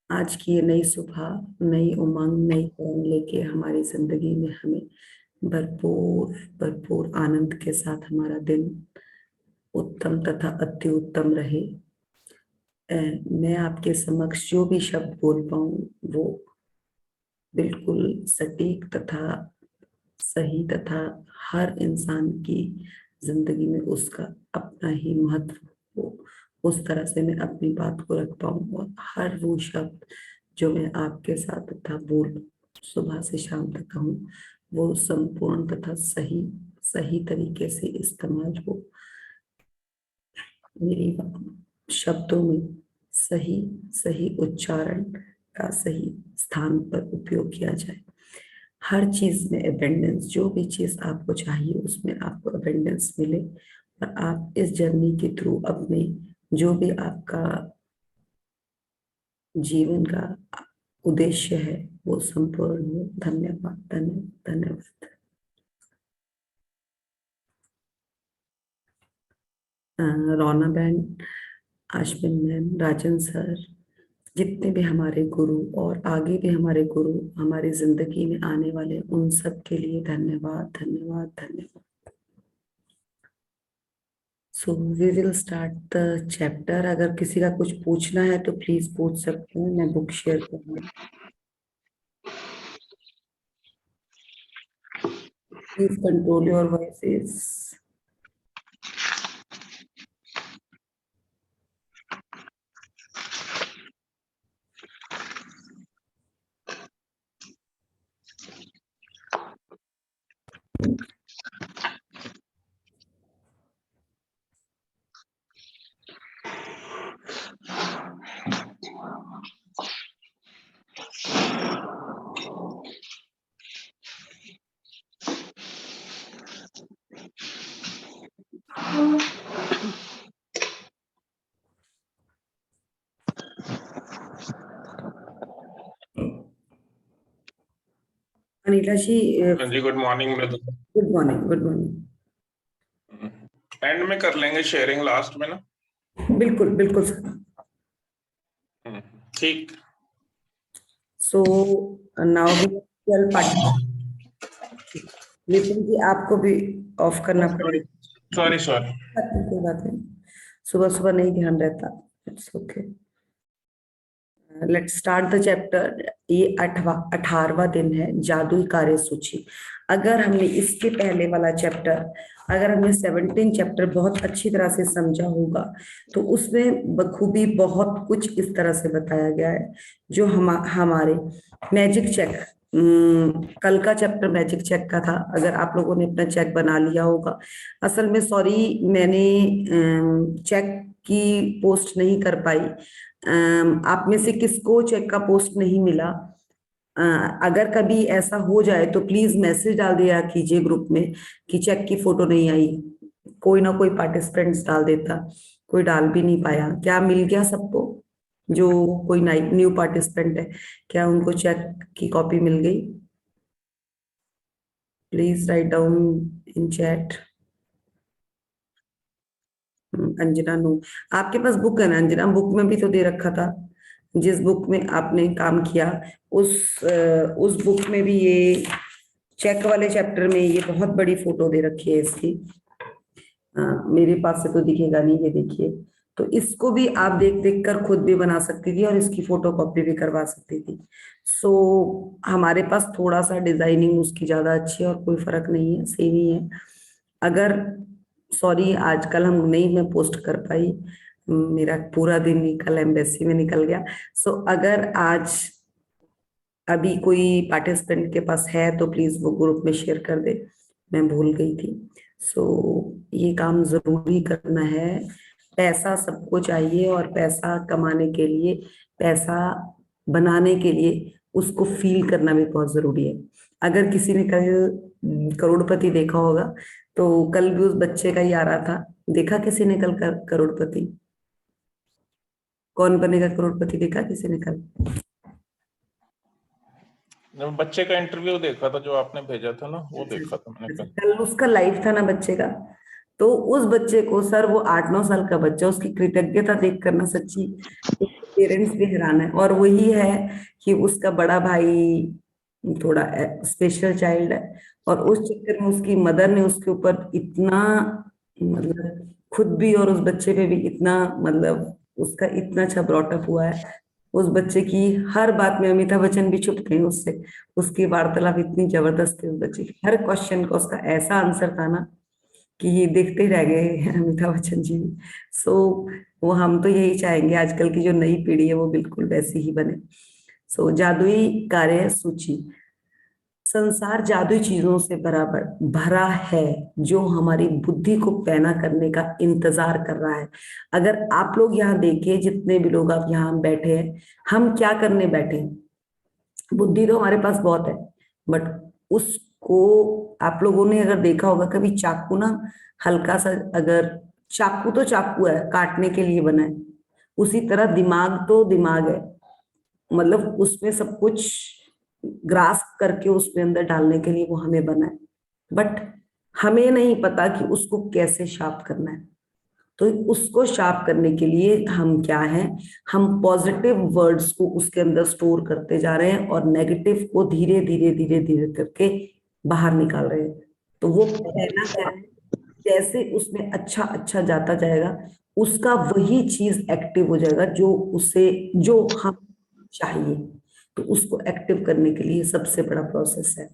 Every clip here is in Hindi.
आज की ये नई सुबह, नई उमंग, नई उमंग लेके हमारी जिंदगी में हमें भरपूर भरपूर आनंद के साथ हमारा दिन उत्तम तथा अति उत्तम रहे। मैं आपके समक्ष जो भी शब्द बोल पाऊं वो बिल्कुल सटीक तथा सही तथा हर इंसान की जिंदगी में उसका अपना ही महत्व हो, उस तरह से मैं अपनी बात को रख पाऊं और हर वो शब्द जो मैं आपके साथ तथा बोल सुबह से शाम तक कहूँ वो संपूर्ण तथा सही सही तरीके से इस्तेमाल हो, मेरी शब्दों में सही सही उच्चारण का सही स्थान पर उपयोग किया जाए। हर चीज में अबेंडेंस, जो भी चीज आपको चाहिए उसमें आपको अबेंडेंस मिले और आप इस जर्नी के थ्रू अपने जो भी आपका जीवन का उद्देश्य है वो संपूर्ण हो। धन्यवाद धन्यवाद धन्यवाद। रौना बहन, आशविन मैम, राजन सर, जितने भी हमारे गुरु और आगे भी हमारे गुरु हमारी जिंदगी में आने वाले उन सब के लिए धन्यवाद धन्यवाद धन्यवाद। So we will start the chapter. अगर किसी का कुछ पूछना है तो प्लीज पूछ सकते हैं, मैं बुक शेयर करूंगी। Please control your voices. Anila ji, हाँ जी, good morning brother. Good morning good morning. End में कर लेंगे शेयरिंग लास्ट में ना। बिल्कुल बिल्कुल सर। ठीक। So now we will part. Nitin ji आपको भी ऑफ करना सॉरी पड़ेगा। Sorry sorry. कोई बात नहीं, सुबह सुबह नहीं ध्यान रहता। It's okay. Let's start the chapter. ये 18वां दिन है, जादुई कार्य सूची। अगर हमने इसके पहले वाला चैप्टर, अगर हमने 17 चैप्टर बहुत अच्छी तरह से समझा होगा तो उसमें बखूबी बहुत कुछ इस तरह से बताया गया है जो हमारे मैजिक चेक, कल का चैप्टर मैजिक चेक का था। अगर आप लोगों ने अपना चेक बना लिया होगा, असल में सॉरी मैंने चेक की पोस्ट नहीं कर पाई। आप में से किसको चेक का पोस्ट नहीं मिला, अगर कभी ऐसा हो जाए तो प्लीज मैसेज डाल दिया कीजिए ग्रुप में कि चेक की फोटो नहीं आई। कोई ना कोई पार्टिसिपेंट्स डाल देता, कोई डाल भी नहीं पाया। क्या मिल गया सबको? जो कोई न्यू पार्टिसिपेंट है, क्या उनको चेक की कॉपी मिल गई? Please write down in chat. Anjana no. आपके पास बुक है ना अंजना? बुक में भी तो दे रखा था, जिस बुक में आपने काम किया उस बुक में भी ये चेक वाले चैप्टर में ये बहुत बड़ी फोटो दे रखी है इसकी। मेरे पास से तो दिखेगा नहीं, ये देखिए। तो इसको भी आप देख देख कर खुद भी बना सकती थी और इसकी फोटो कॉपी भी करवा सकती थी। सो हमारे पास थोड़ा सा डिजाइनिंग उसकी ज्यादा अच्छी है और कोई फर्क नहीं है, सेम ही है। अगर सॉरी आजकल हम नहीं मैं पोस्ट कर पाई, मेरा पूरा दिन निकल एम्बेसी में निकल गया। सो अगर आज अभी कोई पार्टिसिपेंट के पास है तो प्लीज वो ग्रुप में शेयर कर दे, मैं भूल गई थी। सो ये काम जरूरी करना है। पैसा सबको चाहिए और पैसा कमाने के लिए, पैसा बनाने के लिए उसको फील करना भी बहुत जरूरी है। अगर किसी ने कल करोड़पति देखा होगा तो कल भी उस बच्चे का ही आ रहा था। देखा किसी ने कल करोड़पति? कौन बनेगा करोड़पति देखा किसी ने कल? बच्चे का इंटरव्यू देखा था जो आपने भेजा था ना, वो देखा था मैंने कल। कल उसका लाइव था ना बच्चे का। तो उस बच्चे को सर, वो 8-9 साल का बच्चा, उसकी कृतज्ञता देख करना सच्ची पेरेंट्स भी हैरान है। और वही है कि उसका बड़ा भाई थोड़ा स्पेशल चाइल्ड है, और उस चक्कर में उसकी मदर ने उसके ऊपर इतना, मतलब खुद भी और उस बच्चे पे भी इतना, मतलब उसका इतना अच्छा ब्रॉटअप हुआ है। उस बच्चे की हर बात में अमिताभ बच्चन भी चुप थे उससे, उसकी वार्तालाप इतनी जबरदस्त थी उस बच्चे की, हर क्वेश्चन का उसका ऐसा आंसर था ना कि ये देखते ही रह गए अमिताभ बच्चन जी। सो वो हम तो यही चाहेंगे आजकल की जो नई पीढ़ी है वो बिल्कुल वैसी ही बने। सो जादुई कार्य सूची। संसार जादुई चीजों से बराबर भरा है, जो हमारी बुद्धि को पैना करने का इंतजार कर रहा है। अगर आप लोग यहाँ देखिए, जितने भी लोग आप यहाँ बैठे हैं, हम क्या करने बैठे हैं? बुद्धि तो हमारे पास बहुत है, बट उसको, आप लोगों ने अगर देखा होगा कभी चाकू ना, हल्का सा, अगर चाकू तो चाकू है, काटने के लिए बना है, उसी तरह दिमाग तो दिमाग है, मतलब उसमें सब कुछ ग्रास्प करके उसमें अंदर डालने के लिए वो हमें बना है। बट हमें नहीं पता कि उसको कैसे शार्प करना है। तो उसको शार्प करने के लिए हम क्या है, हम पॉजिटिव वर्ड्स को उसके अंदर स्टोर करते जा रहे हैं और नेगेटिव को धीरे धीरे धीरे धीरे करके बाहर निकाल रहे हैं। तो वो पहला क्या है, जैसे उसमें अच्छा अच्छा जाता जाएगा, उसका वही चीज एक्टिव हो जाएगा जो उसे, जो हम चाहिए। तो उसको एक्टिव करने के लिए सबसे बड़ा प्रोसेस है,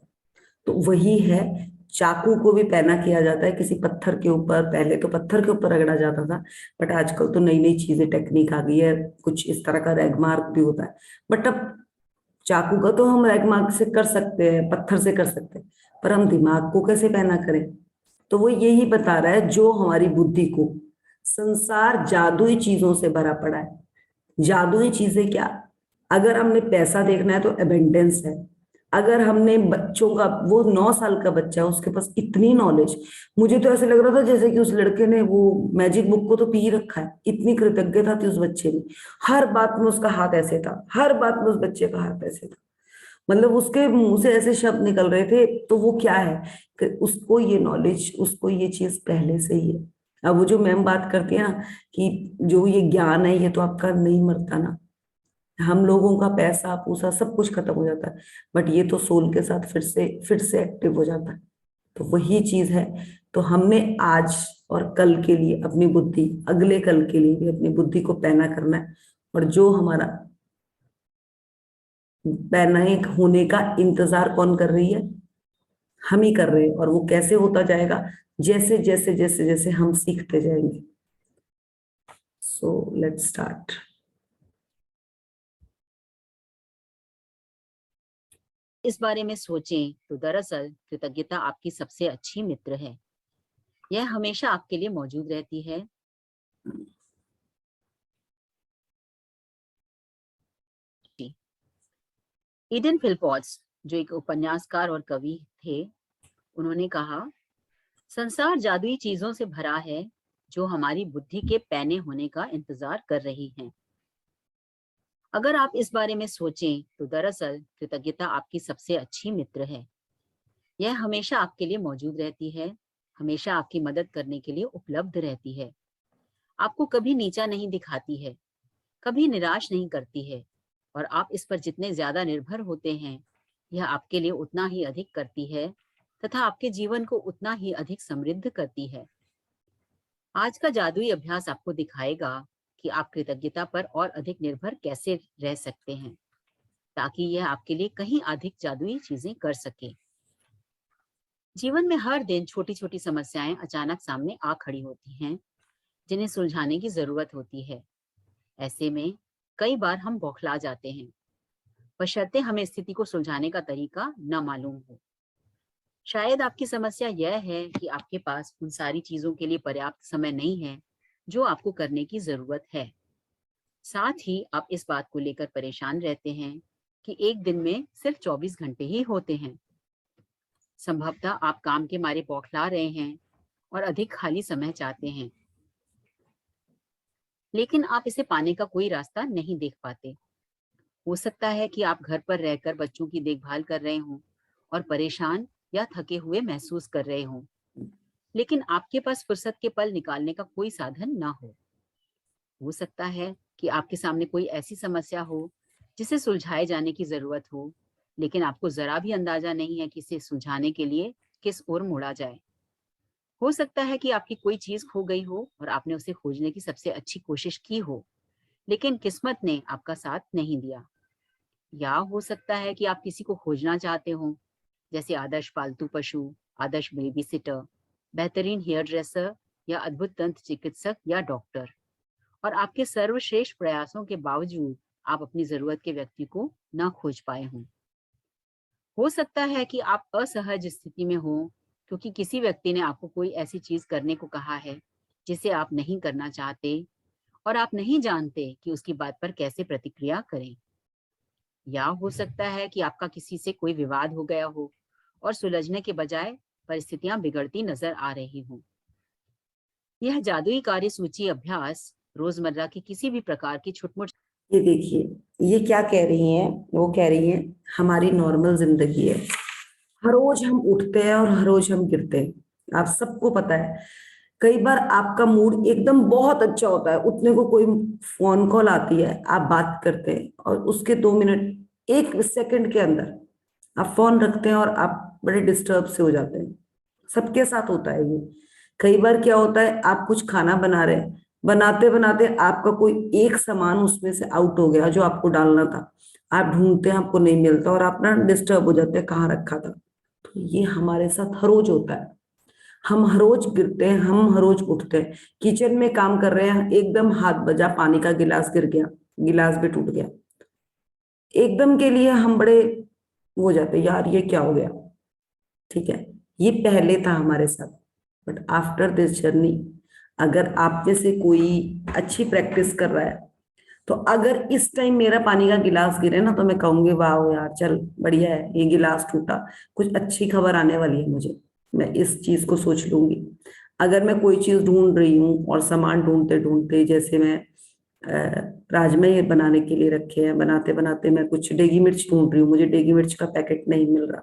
तो वही है। चाकू को भी पैना किया जाता है किसी पत्थर के ऊपर, पहले तो पत्थर के ऊपर रगड़ा जाता था, बट आजकल तो नई नई चीजें, टेक्निक आ गई है, कुछ इस तरह का रैगमार्क भी होता है। बट अब चाकू का तो हम रैगमार्क से कर सकते हैं, पत्थर से कर सकते हैं, पर हम दिमाग को कैसे पैना करें? तो वो यही बता रहा है, जो हमारी बुद्धि को, संसार जादुई चीजों से भरा पड़ा है। जादुई चीजें क्या? अगर हमने पैसा देखना है तो एबेंडेंस है। अगर हमने बच्चों का, वो 9 साल का बच्चा है, उसके पास इतनी नॉलेज, मुझे तो ऐसे लग रहा था जैसे कि उस लड़के ने वो मैजिक बुक को तो पी ही रखा है, इतनी कृतज्ञता थी उस बच्चे में। हर बात में उसका हाथ ऐसे था, हर बात में उस बच्चे का हाथ ऐसे था, मतलब उसके मुंह से ऐसे शब्द निकल रहे थे। तो वो क्या है कि उसको ये नॉलेज, उसको ये चीज पहले से ही है। अब वो जो मैम बात करती है ना कि जो ये ज्ञान है ये तो आपका नहीं मरता ना, हम लोगों का पैसा पूसा सब कुछ खत्म हो जाता है, बट ये तो सोल के साथ फिर से एक्टिव हो जाता है। तो वही चीज है। तो हमें आज और कल के लिए अपनी बुद्धि, अगले कल के लिए भी अपनी बुद्धि को पैना करना है। और जो हमारा पैना होने का इंतजार कौन कर रही है? हम ही कर रहे हैं। और वो कैसे होता जाएगा? जैसे जैसे जैसे जैसे हम सीखते जाएंगे। So let's start. इस बारे में सोचें तो दरअसल कृतज्ञता आपकी सबसे अच्छी मित्र है। यह हमेशा आपके लिए मौजूद रहती है। ईडन फिलपॉट्स, जो एक उपन्यासकार और कवि थे, उन्होंने कहा, संसार जादुई चीजों से भरा है जो हमारी बुद्धि के पैने होने का इंतजार कर रही हैं। अगर आप इस बारे में सोचें तो दरअसल कृतज्ञता आपकी सबसे अच्छी मित्र है। यह हमेशा आपके लिए मौजूद रहती है, हमेशा आपकी मदद करने के लिए उपलब्ध रहती है, आपको कभी नीचा नहीं दिखाती है, कभी निराश नहीं करती है, और आप इस पर जितने ज्यादा निर्भर होते हैं, यह आपके लिए उतना ही अधिक करती है तथा आपके जीवन को उतना ही अधिक समृद्ध करती है। आज का जादुई अभ्यास आपको दिखाएगा कि आप कृतज्ञता पर और अधिक निर्भर कैसे रह सकते हैं, ताकि यह आपके लिए कहीं अधिक जादुई चीजें कर सके। जीवन में हर दिन छोटी छोटी समस्याएं अचानक सामने आ खड़ी होती हैं, जिन्हें सुलझाने की जरूरत होती है। ऐसे में कई बार हम बौखला जाते हैं, बशर्ते हमें स्थिति को सुलझाने का तरीका न मालूम हो। शायद आपकी समस्या यह है कि आपके पास उन सारी चीजों के लिए पर्याप्त समय नहीं है जो आपको करने की जरूरत है। साथ ही आप इस बात को लेकर परेशान रहते हैं कि एक दिन में सिर्फ 24 घंटे ही होते हैं। संभवतः आप काम के मारे बौखला रहे हैं और अधिक खाली समय चाहते हैं, लेकिन आप इसे पाने का कोई रास्ता नहीं देख पाते। हो सकता है कि आप घर पर रहकर बच्चों की देखभाल कर रहे हों और परेशान या थके हुए महसूस कर रहे हों, लेकिन आपके पास फुर्सत के पल निकालने का कोई साधन ना हो। हो सकता है कि आपके सामने कोई ऐसी समस्या हो जिसे सुलझाए जाने की जरूरत हो, लेकिन आपको जरा भी अंदाजा नहीं है कि इसे सुलझाने के लिए किस ओर मुड़ा जाए। हो सकता है कि आपकी कोई चीज खो गई हो और आपने उसे खोजने की सबसे अच्छी कोशिश की हो, लेकिन किस्मत ने आपका साथ नहीं दिया। या हो सकता है कि आप किसी को खोजना चाहते हो, जैसे आदर्श पालतू पशु, आदर्श बेबी सिटर, बेहतरीन हेयर ड्रेसर या अद्भुत दंत चिकित्सक या डॉक्टर, और आपके सर्वश्रेष्ठ प्रयासों के बावजूद आप अपनी जरूरत के व्यक्ति को न खोज पाए हों। हो सकता है कि आप असहज स्थिति में हो क्योंकि किसी व्यक्ति ने आपको कोई ऐसी चीज करने को कहा है जिसे आप नहीं करना चाहते और आप नहीं जानते कि उसकी बात पर कैसे प्रतिक्रिया करें। या हो सकता है कि आपका किसी से कोई विवाद हो गया हो और सुलझने के बजाय परिस्थितियां बिगड़ती नजर आ रही हों। यह जादुई कार्य सूची अभ्यास रोजमर्रा की किसी भी प्रकार की छुटमुट। ये देखिए ये क्या कह रही हैं, वो कह रही हैं हमारी नॉर्मल जिंदगी है, हर रोज हम उठते हैं और हर रोज हम गिरते हैं। आप सबको पता है, कई बार आपका मूड एकदम बहुत अच्छा होता है, उतने को कोई फोन कॉल आती है, आप बात करते हैं और उसके 2 मिनट 1 सेकंड के अंदर आप फोन रखते हैं और आप बड़े डिस्टर्ब से हो जाते हैं। सबके साथ होता है ये। कई बार क्या होता है, आप कुछ खाना बना रहे हैं, बनाते बनाते आपका कोई एक सामान उसमें से आउट हो गया जो आपको डालना था, आप ढूंढते हैं आपको नहीं मिलता और आप ना डिस्टर्ब हो जाते हैं कहाँ रखा था। तो ये हमारे साथ हर रोज होता है, हम हर रोज गिरते हैं, हम हर रोज उठते हैं। किचन में काम कर रहे हैं, एकदम हाथ बजा, पानी का गिलास गिर गया, गिलास भी टूट गया, एकदम के लिए हम बड़े हो जाते हैं, यार ये क्या हो गया। ठीक है, ये पहले था हमारे साथ, बट आफ्टर दिस जर्नी अगर आप में से कोई अच्छी प्रैक्टिस कर रहा है, तो अगर इस टाइम मेरा पानी का गिलास गिरे ना, तो मैं कहूंगी वाह यार चल बढ़िया है, ये गिलास टूटा, कुछ अच्छी खबर आने वाली है मुझे, मैं इस चीज को सोच लूंगी। अगर मैं कोई चीज ढूंढ रही हूँ और सामान ढूंढते ढूंढते, जैसे मैं राजमा ये बनाने के लिए रखे हैं, बनाते बनाते मैं कुछ डेगी मिर्च ढूंढ रही हूँ, मुझे डेगी मिर्च का पैकेट नहीं मिल रहा,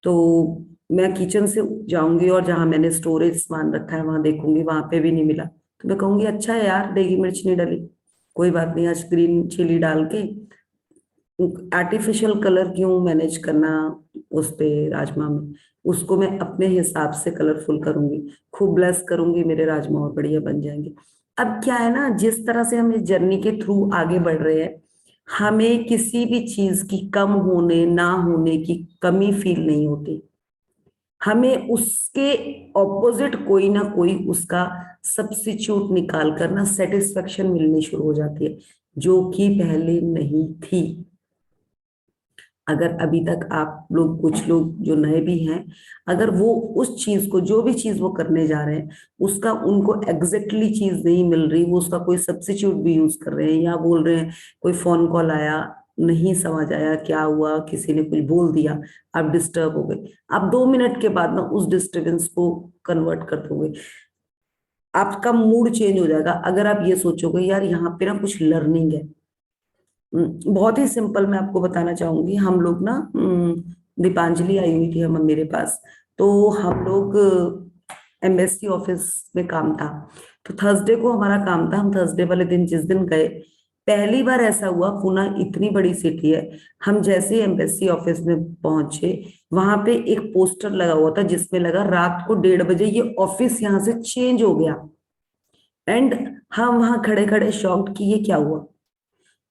तो मैं किचन से जाऊंगी और जहां मैंने स्टोरेज सामान रखा है वहां देखूंगी, वहां पे भी नहीं मिला, तो मैं कहूंगी अच्छा है यार डेगी मिर्च नहीं डली, कोई बात नहीं, आज ग्रीन चिली डाल के आर्टिफिशियल कलर क्यों मैनेज करना उस पे राजमा में, उसको मैं अपने हिसाब से कलरफुल करूंगी, खूब ब्लेस करूंगी, मेरे राजमा और बढ़िया बन जाएंगे। अब क्या है ना, जिस तरह से हम इस जर्नी के थ्रू आगे बढ़ रहे हैं, हमें किसी भी चीज की कम होने ना होने की कमी फील नहीं होती, हमें उसके ऑपोजिट कोई ना कोई उसका सब्स्टिट्यूट निकाल कर ना सेटिस्फेक्शन मिलनी शुरू हो जाती है, जो कि पहले नहीं थी। अगर अभी तक आप लोग, कुछ लोग जो नए भी हैं, अगर वो उस चीज को, जो भी चीज वो करने जा रहे हैं, उसका उनको एग्जैक्टली चीज नहीं मिल रही, वो उसका कोई सब्स्टिट्यूट भी यूज कर रहे हैं, या बोल रहे हैं कोई फोन कॉल आया, नहीं समझ आया क्या हुआ, किसी ने कुछ बोल दिया, आप डिस्टर्ब हो गए, आप 2 मिनट के बाद ना उस डिस्टर्बेंस को कन्वर्ट कर दोगे, आपका मूड चेंज हो जाएगा। अगर आप ये सोचोगे यार यहाँ पे ना कुछ लर्निंग है, बहुत ही सिंपल मैं आपको बताना चाहूंगी। हम लोग ना दीपांजलि आई हुई थी हम मेरे पास, तो हम लोग एम्बेसी ऑफिस में काम था, तो थर्सडे को हमारा काम था। हम थर्सडे वाले दिन जिस दिन गए, पहली बार ऐसा हुआ, पुणे इतनी बड़ी सिटी है, हम जैसे ही एम्बेसी ऑफिस में पहुंचे, वहां पे एक पोस्टर लगा हुआ था जिसमें लगा रात को 1:30 बजे ये ऑफिस यहाँ से चेंज हो गया। एंड हम वहां खड़े खड़े शॉक्ड कि ये क्या हुआ।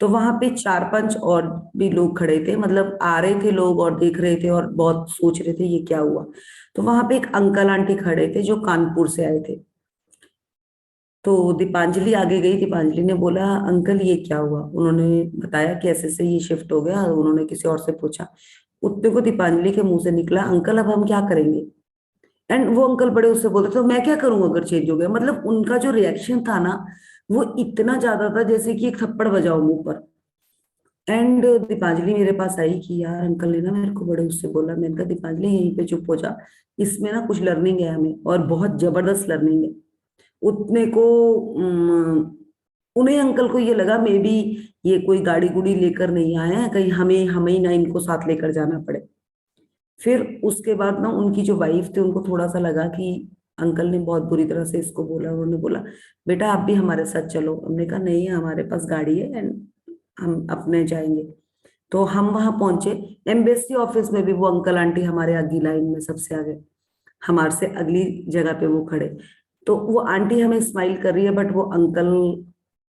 तो वहां पे 4-5 और भी लोग खड़े थे, मतलब आ रहे थे लोग और देख रहे थे और बहुत सोच रहे थे ये क्या हुआ। तो वहां पे एक अंकल आंटी खड़े थे जो कानपुर से आए थे, तो दीपांजलि आगे गई, दीपांजलि ने बोला अंकल ये क्या हुआ, उन्होंने बताया कि ऐसे से ये शिफ्ट हो गया, उन्होंने किसी और से पूछा, उतने को दीपांजलि के मुंह से निकला अंकल अब हम क्या करेंगे। एंड वो अंकल बड़े उससे बोलते तो मैं क्या करूं अगर चेंज हो गया, मतलब उनका जो रिएक्शन था ना, वो इतना ज्यादा था जैसे कि एक थप्पड़ बजाओ मुंह पर। एंड दीपांजलि मेरे पास आई कि यार अंकल ने ना मेरे को बड़े उससे बोला, मैंने कहा दीपांजलि यहीं पे चुप हो जा, इसमें ना कुछ लर्निंग है हमें, और बहुत जबरदस्त लर्निंग है। उतने को उन्हें अंकल को ये लगा मे बी ये कोई गाड़ी गुड़ी लेकर नहीं आए हैं, कहीं हमें हमें ही ना इनको साथ लेकर जाना पड़े। फिर उसके बाद ना उनकी जो वाइफ थी उनको थोड़ा सा लगा कि अंकल ने बहुत बुरी तरह से इसको बोला। उन्होंने बोला बेटा आप भी हमारे साथ चलो। हमने कहा नहीं हमारे पास गाड़ी है एंड हम अपने जाएंगे। तो हम वहां पहुंचे। एम्बेसी ऑफिस में भी वो अंकल आंटी हमारे आगे लाइन में सबसे आगे, हमारे से अगली जगह पे वो खड़े। तो वो आंटी हमें स्माइल कर रही है बट वो अंकल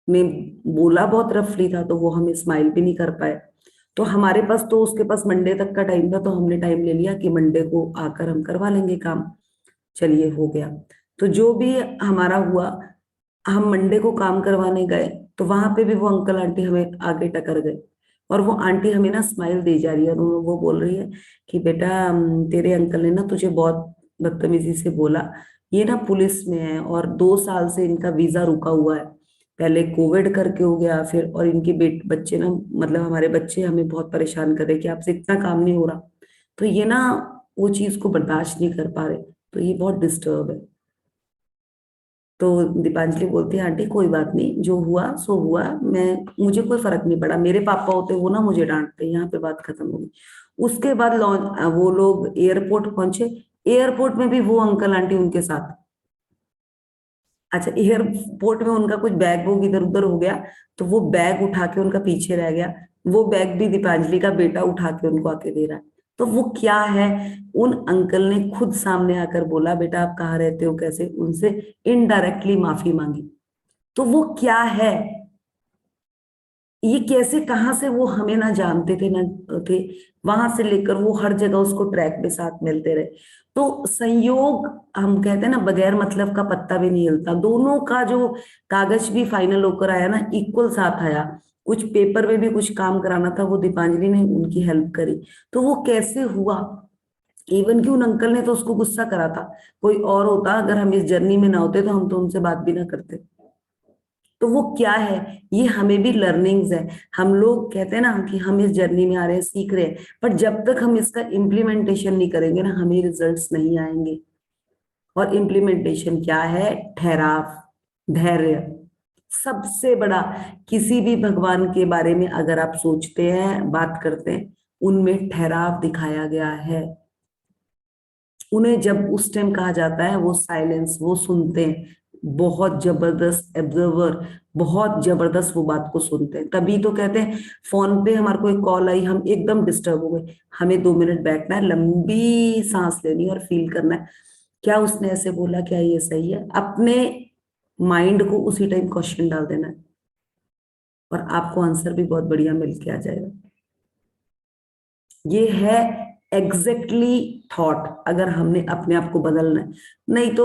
ने बोला बहुत रफली था तो वो हमें स्माइल भी नहीं कर पाए। तो हमारे पास तो उसके पास मंडे तक का टाइम था तो हमने टाइम ले लिया कि मंडे को आकर हम करवा लेंगे काम। चलिए हो गया। तो जो भी हमारा हुआ, हम मंडे को काम करवाने गए तो वहां पे भी वो अंकल आंटी हमें आगे टकर गए। और वो आंटी हमें ना स्माइल दी जा रही है और वो बोल रही है कि बेटा तेरे अंकल ने ना तुझे बहुत बदतमीजी से बोला। ये ना पुलिस में है और 2 साल से इनका वीजा रुका हुआ है। पहले कोविड करके हो गया फिर, और इनके बच्चे ना, मतलब हमारे बच्चे हमें बहुत परेशान कर रहे कि आपसे इतना काम नहीं हो रहा। तो ये ना वो चीज को बर्दाश्त नहीं कर पा रहे, तो ये बहुत डिस्टर्ब है। तो दीपांजलि बोलती है आंटी कोई बात नहीं, जो हुआ सो हुआ, मैं मुझे कोई फर्क नहीं पड़ा। मेरे पापा होते वो ना मुझे डांटते। यहाँ पे बात खत्म हो गई। उसके बाद वो लोग एयरपोर्ट पहुंचे। एयरपोर्ट में भी वो अंकल आंटी उनके साथ। अच्छा, एयरपोर्ट में उनका कुछ बैग वोग इधर उधर हो गया तो वो बैग उठा के उनका पीछे रह गया। वो बैग भी दीपांजलि का बेटा उठा के उनको आके दे रहा है। तो वो क्या है, उन अंकल ने खुद सामने आकर बोला बेटा आप कहाँ रहते हो कैसे, उनसे इनडायरेक्टली माफी मांगी। तो वो क्या है, ये कैसे कहाँ से वो हमें ना जानते थे ना थे। वहां से लेकर वो हर जगह उसको ट्रैक पे साथ मिलते रहे। तो संयोग, हम कहते हैं ना बगैर मतलब का पत्ता भी नहीं हिलता। दोनों का जो कागज भी फाइनल होकर आया ना इक्वल साथ आया। कुछ पेपर में भी कुछ काम कराना था वो दीपांजलि ने उनकी हेल्प करी। तो वो कैसे हुआ। इवन कि उन अंकल ने तो उसको गुस्सा करा था। कोई और होता, अगर हम इस जर्नी में ना होते तो हम तो उनसे बात भी ना करते। तो वो क्या है, ये हमें भी लर्निंग्स है। हम लोग कहते हैं ना कि हम इस जर्नी में आ रहे हैं सीख रहे हैं, पर जब तक हम इसका इम्प्लीमेंटेशन नहीं करेंगे ना हमें रिजल्ट्स नहीं आएंगे। और इम्प्लीमेंटेशन क्या है, ठहराव, धैर्य। सबसे बड़ा, किसी भी भगवान के बारे में अगर आप सोचते हैं बात करते हैं, उनमें ठहराव दिखाया गया है। उन्हें जब उस टाइम कहा जाता है वो साइलेंस, वो सुनते हैं। बहुत जबरदस्त एब्जर्वर, बहुत जबरदस्त वो बात को सुनते हैं। तभी तो कहते हैं फोन पे हमारे को एक कॉल आई, हम एकदम डिस्टर्ब हो गए, हमें 2 मिनट बैठना है, लंबी सांस लेनी है और फील करना है क्या उसने ऐसे बोला, क्या ये सही है। अपने माइंड को उसी टाइम क्वेश्चन डाल देना है और आपको आंसर भी बहुत बढ़िया मिल के आ जाएगा। ये है एग्जैक्टली थॉट, अगर हमने अपने आप को बदलना है। नहीं तो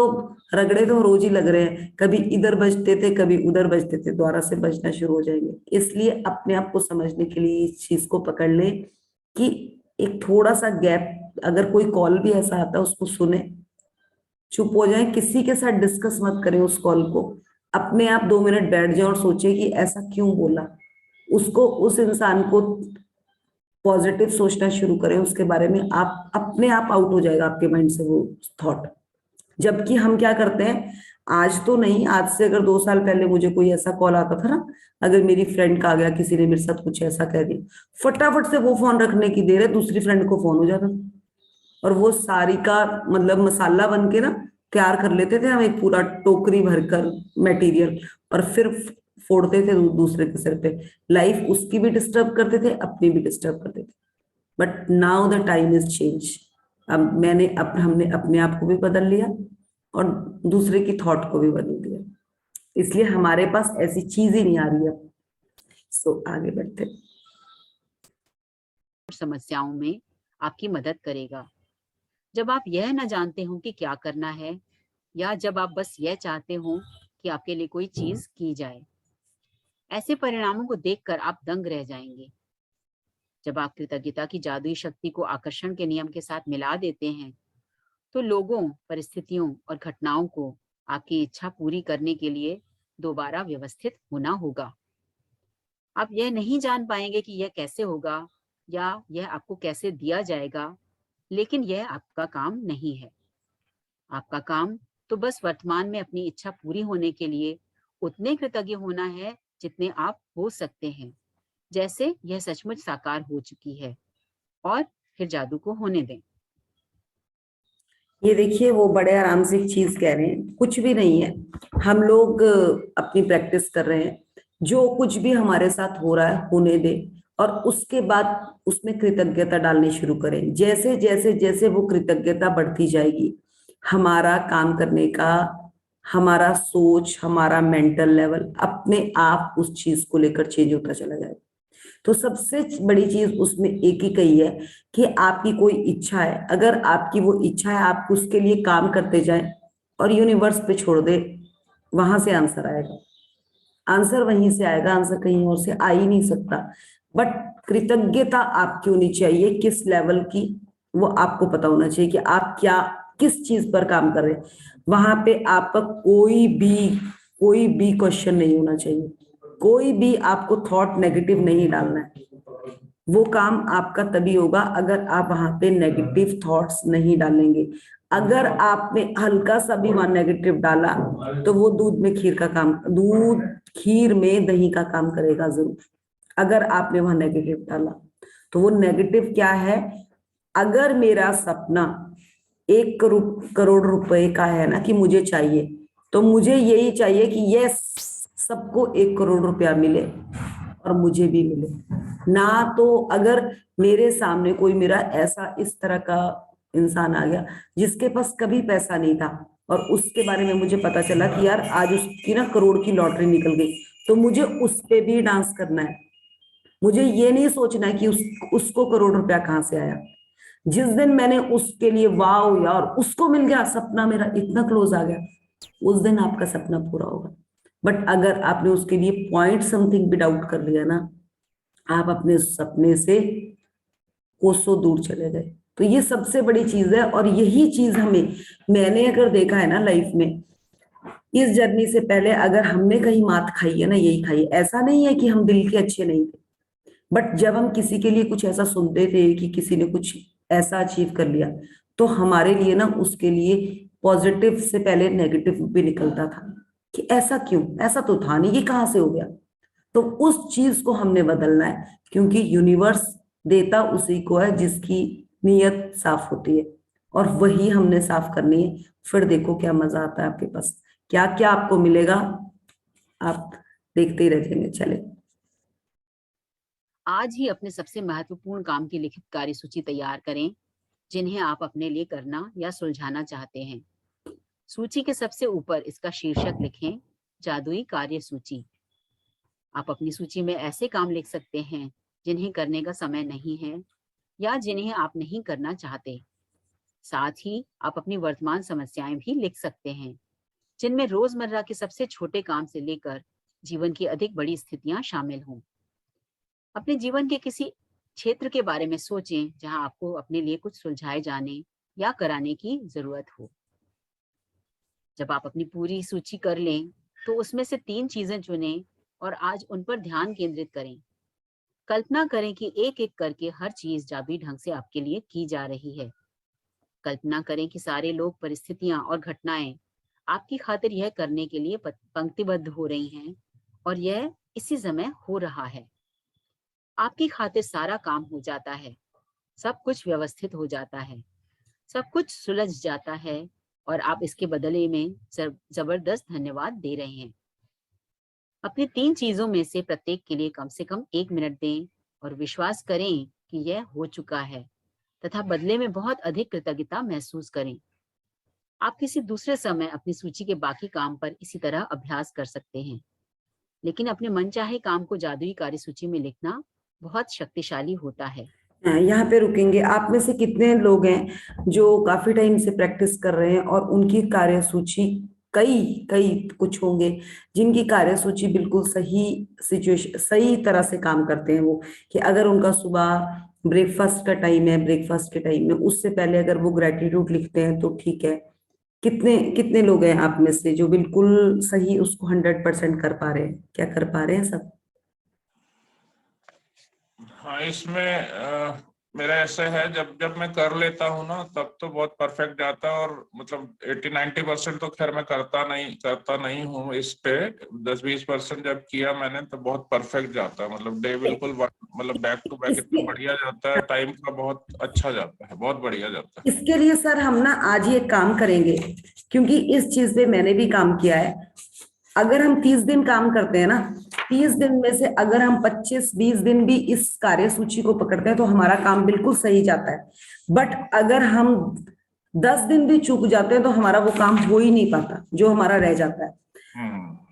रगड़े तो रोज ही लग रहे हैं, कभी इधर बजते थे कभी उधर बजते थे, दोबारा से बजना शुरू हो जाएंगे। इसलिए अपने आप को समझने के लिए इस चीज को पकड़ ले कि एक थोड़ा सा गैप, अगर कोई कॉल भी ऐसा आता है उसको सुने, चुप हो जाए, किसी के साथ डिस्कस मत करें उस कॉल को। अपने आप 2 मिनट बैठ जाए और सोचे कि ऐसा क्यों बोला। उसको, उस इंसान को पॉजिटिव सोचना शुरू करें उसके बारे में, आप अपने आप आउट हो जाएगा आपके माइंड से वो थॉट। जबकि हम क्या करते हैं, आज तो नहीं, आज से अगर 2 साल पहले मुझे कोई ऐसा कॉल आता था ना, अगर मेरी फ्रेंड का आ गया, किसी ने मेरे साथ कुछ ऐसा कह दिया, फटाफट से वो फोन रखने की देर है दूसरी फ्रेंड को फोन हो जाता था और वो सारी का मतलब मसाला बन के ना तैयार कर लेते थे हम, एक पूरा टोकरी भरकर मटेरियल, और फिर फोड़ते थे दूसरे के सिर पे। लाइफ उसकी भी डिस्टर्ब करते थे, अपनी भी डिस्टर्ब करते थे। But now the time is change. अब हमने अपने आप को भी बदल लिया और दूसरे की थॉट को भी बदल दिया। इसलिए हमारे पास ऐसी चीज ही नहीं आ रही है। सो आगे बढ़ते। समस्याओं में आपकी मदद करेगा। जब आप यह न जानते हो कि क्या करना है, या जब आप बस यह चाहते हो कि आपके लिए कोई चीज की जाए, ऐसे परिणामों को देखकर आप दंग रह जाएंगे। जब आप कृतज्ञता की जादुई शक्ति को आकर्षण के नियम के साथ मिला देते हैं, तो लोगों, परिस्थितियों और घटनाओं को आपकी इच्छा पूरी करने के लिए दोबारा व्यवस्थित होना होगा। आप यह नहीं जान पाएंगे कि यह कैसे होगा या यह आपको कैसे दिया जाएगा, लेकिन यह आपका काम नहीं है। आपका काम तो बस वर्तमान में अपनी इच्छा पूरी होने के लिए उतने कृतज्ञ होना है जितने आप हो सकते हैं, जैसे यह सचमुच साकार हो चुकी है, और फिर जादू को होने दें। ये देखिए वो बड़े आराम से एक चीज कह रहे हैं, कुछ भी नहीं है। हम लोग अपनी प्रैक्टिस कर रहे हैं, जो कुछ भी हमारे साथ हो रहा है होने दे, और उसके बाद उसमें कृतज्ञता डालनी शुरू करें। जैसे जैसे जैसे वो कृतज्ञता बढ़ती जाएगी, हमारा काम करने का, हमारा सोच, हमारा मेंटल लेवल अपने आप उस चीज को लेकर चेंज होता चला जाएगा। तो सबसे बड़ी चीज उसमें एक ही कही है कि आपकी कोई इच्छा है, अगर आपकी वो इच्छा है, आप उसके लिए काम करते जाएं और यूनिवर्स पे छोड़ दे, वहां से आंसर आएगा। आंसर वहीं से आएगा, आंसर कहीं और से आ ही नहीं सकता। बट कृतज्ञता आपकी होनी चाहिए, किस लेवल की, वो आपको पता होना चाहिए कि आप क्या, किस चीज पर काम कर रहे हैं। वहां पे आपका कोई भी क्वेश्चन नहीं होना चाहिए, कोई भी आपको थॉट नेगेटिव नहीं डालना है। वो काम आपका तभी होगा अगर आप वहां पे नेगेटिव थॉट्स नहीं डालेंगे। अगर आपने हल्का सा भी वहां नेगेटिव डाला तो वो दूध खीर में दही का काम करेगा जरूर। अगर आपने वहां नेगेटिव डाला तो वो नेगेटिव क्या है, अगर मेरा सपना 1 करोड़ रुपए का है ना, कि मुझे चाहिए, तो मुझे यही चाहिए कि ये सबको 1 करोड़ रुपया मिले और मुझे भी मिले ना। तो अगर मेरे सामने कोई मेरा ऐसा इस तरह का इंसान आ गया जिसके पास कभी पैसा नहीं था, और उसके बारे में मुझे पता चला कि यार आज उसकी ना करोड़ की लॉटरी निकल गई, तो मुझे उस पे भी डांस करना है। मुझे ये नहीं सोचना है कि उसको करोड़ रुपया कहाँ से आया। जिस दिन मैंने उसके लिए वाओ यार उसको मिल गया, सपना मेरा इतना क्लोज आ गया, उस दिन आपका सपना पूरा होगा। बट अगर आपने उसके लिए पॉइंट समथिंग भी डाउट कर लिया ना, आप अपने सपने से कोसों दूर चले गए। तो ये सबसे बड़ी चीज है, और यही चीज हमें, मैंने अगर देखा है ना लाइफ में, इस जर्नी से पहले अगर हमने कहीं मात खाई है ना, यही खाई है। ऐसा नहीं है कि हम दिल के अच्छे नहीं थे, बट जब हम किसी के लिए कुछ ऐसा सुनते थे कि किसी ने कुछ ऐसा अचीव कर लिया, तो हमारे लिए ना उसके लिए पॉजिटिव से पहले नेगेटिव भी निकलता था कि ऐसा क्यों, ऐसा तो था नहीं, ये कहाँ से हो गया। तो उस चीज को हमने बदलना है, क्योंकि यूनिवर्स देता उसी को है जिसकी नीयत साफ होती है, और वही हमने साफ करनी है। फिर देखो क्या मजा आता है आपके पास, क्या क्या आपको मिलेगा, आप देखते ही रह जाएंगे। चले, आज ही अपने सबसे महत्वपूर्ण काम की लिखित कार्यसूची तैयार करें जिन्हें आप अपने लिए करना या सुलझाना चाहते हैं। सूची के सबसे ऊपर इसका शीर्षक लिखें, जादुई कार्य सूची। आप अपनी सूची में ऐसे काम लिख सकते हैं जिन्हें करने का समय नहीं है या जिन्हें आप नहीं करना चाहते। साथ ही आप अपनी वर्तमान समस्याएं भी लिख सकते हैं, जिनमें रोजमर्रा के सबसे छोटे काम से लेकर जीवन की अधिक बड़ी स्थितियां शामिल हों। अपने जीवन के किसी क्षेत्र के बारे में सोचें जहां आपको अपने लिए कुछ सुलझाए जाने या कराने की जरूरत हो। जब आप अपनी पूरी सूची कर लें, तो उसमें से 3 चीजें चुनें और आज उन पर ध्यान केंद्रित करें। कल्पना करें कि एक-एक करके हर चीज जादुई ढंग से आपके लिए की जा रही है। कल्पना करें कि सारे लोग, परिस्थितियां और घटनाएं आपकी खातिर यह करने के लिए पंक्तिबद्ध हो रही हैं और यह इसी समय हो रहा है। आपकी खातिर सारा काम हो जाता है, सब कुछ व्यवस्थित हो जाता है, सब कुछ सुलझ जाता है और आप इसके बदले में जबरदस्त धन्यवाद दे रहे हैं। अपनी 3 चीजों में से प्रत्येक के लिए कम से कम 1 मिनट दें और विश्वास करें कि यह हो चुका है तथा बदले में बहुत अधिक कृतज्ञता महसूस करें। आप किसी दूसरे समय अपनी सूची के बाकी काम पर इसी तरह अभ्यास कर सकते हैं, लेकिन अपने मनचाहे काम को जादुई कार्यसूची में लिखना बहुत शक्तिशाली होता है। यहाँ पे रुकेंगे। आप में से कितने लोग हैं जो काफी टाइम से प्रैक्टिस कर रहे हैं और उनकी कार्यसूची, कई कई कुछ होंगे जिनकी कार्यसूची बिल्कुल सही सिचुएशन, सही तरह से काम करते हैं वो, कि अगर उनका सुबह ब्रेकफास्ट का टाइम है, ब्रेकफास्ट के टाइम में उससे पहले अगर वो ग्रेटिट्यूड लिखते हैं तो ठीक है। कितने कितने लोग हैं आप में से जो बिल्कुल सही उसको 100% कर पा रहे हैं? क्या कर पा रहे हैं सब? हाँ, इसमें मेरा ऐसा है, जब मैं कर लेता हूँ ना तब तो बहुत परफेक्ट जाता है, और मतलब 80-90% तो खैर मैं करता नहीं हूँ इस पे। 10-20% जब किया मैंने तो बहुत परफेक्ट जाता है, मतलब डे बिल्कुल मतलब बैक टू बैक इतना इसके बढ़िया जाता है, टाइम का बहुत अच्छा जाता है, बहुत बढ़िया जाता है। इसके लिए सर हम ना आज ही एक काम करेंगे, क्योंकि इस चीज पे मैंने भी काम किया है। अगर हम 30 दिन काम करते हैं ना, 30 दिन में से अगर हम 25-20 दिन भी इस कार्य सूची को पकड़ते हैं तो हमारा काम बिल्कुल सही जाता है। बट अगर हम 10 दिन भी चूक जाते हैं तो हमारा वो काम हो ही नहीं पाता जो हमारा रह जाता है।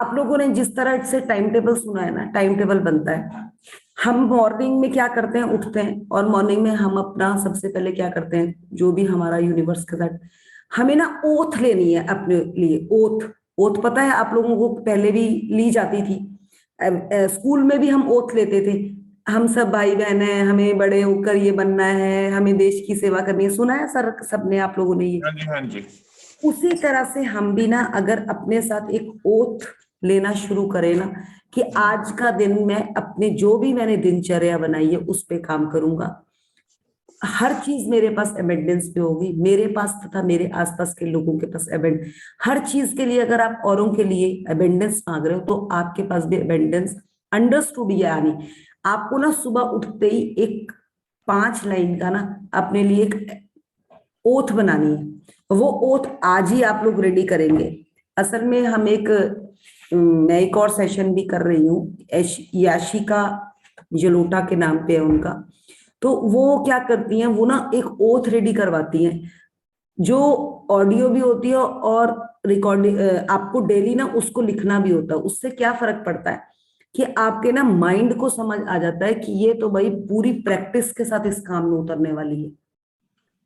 आप लोगों ने जिस तरह से टाइम टेबल सुना है ना, टाइम टेबल बनता है। हम मॉर्निंग में क्या करते हैं, उठते हैं और मॉर्निंग में हम अपना सबसे पहले क्या करते हैं, जो भी हमारा यूनिवर्स के साथ हमें ना ओथ लेनी है अपने लिए। ओथ, ओथ पता है आप लोगों को, पहले भी ली जाती थी। स्कूल में भी हम ओथ लेते थे, हम सब भाई बहन हैं, हमें बड़े होकर ये बनना है, हमें देश की सेवा करनी है। सुना है सर सबने, आप लोगों ने ये? हाँ जी, हाँ जी। उसी तरह से हम भी ना अगर अपने साथ एक ओथ लेना शुरू करें ना कि आज का दिन मैं अपने जो भी मैंने दिनचर्या बनाई है उस पे काम करूंगा, हर चीज मेरे पास अबेंडेंस पे होगी, मेरे पास तथा मेरे आसपास के लोगों के पास अबेंडेंस। हर चीज के लिए अगर आप औरों के लिए अबेंडेंस मांग रहे हो तो आपके पास भी अबेंडेंस। अंडरस्टूड? यानी आपको ना सुबह उठते ही एक 5 लाइन का ना अपने लिए एक ओथ बनानी है। वो ओथ आज ही आप लोग रेडी करेंगे। असल में हम मैं एक और सेशन भी कर रही हूँ, याशिका जलोटा के नाम पे है उनका। तो वो क्या करती हैं, वो ना एक ओथ रेडी करवाती हैं जो ऑडियो भी होती है और रिकॉर्डिंग, आपको डेली ना उसको लिखना भी होता है। उससे क्या फर्क पड़ता है कि आपके ना माइंड को समझ आ जाता है कि ये तो भाई पूरी प्रैक्टिस के साथ इस काम में उतरने वाली है।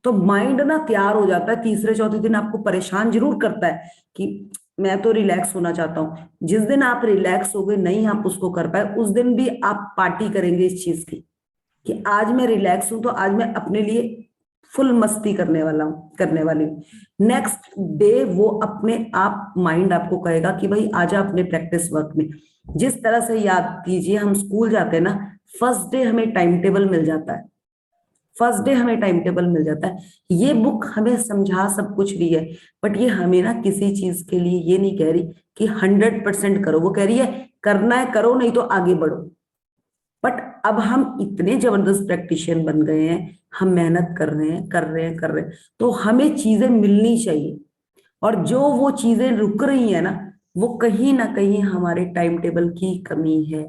तो माइंड ना तैयार हो जाता है। तीसरे चौथे दिन आपको परेशान जरूर करता है कि मैं तो रिलैक्स होना चाहता हूं। जिस दिन आप रिलैक्स हो गए, नहीं आप उसको कर पाए, उस दिन भी आप पार्टी करेंगे इस चीज की कि आज मैं रिलैक्स हूं तो आज मैं अपने लिए फुल मस्ती करने वाली हूँ। नेक्स्ट डे वो अपने आप माइंड आपको कहेगा कि भाई आजा अपने प्रैक्टिस वर्क में। जिस तरह से याद कीजिए, हम स्कूल जाते हैं ना, फर्स्ट डे हमें टाइम टेबल मिल जाता है। फर्स्ट डे हमें टाइम टेबल मिल जाता है। ये बुक हमें समझा सब कुछ रही है, बट ये हमें ना किसी चीज के लिए ये नहीं कह रही कि 100% करो। वो कह रही है करना है करो, नहीं तो आगे बढ़ो। बट अब हम इतने जबरदस्त प्रैक्टिशियन बन गए हैं, हम मेहनत कर रहे हैं कर रहे हैं कर रहे हैं, तो हमें चीजें मिलनी चाहिए। और जो वो चीजें रुक रही है वो कहीं ना कहीं हमारे टाइम टेबल की कमी है।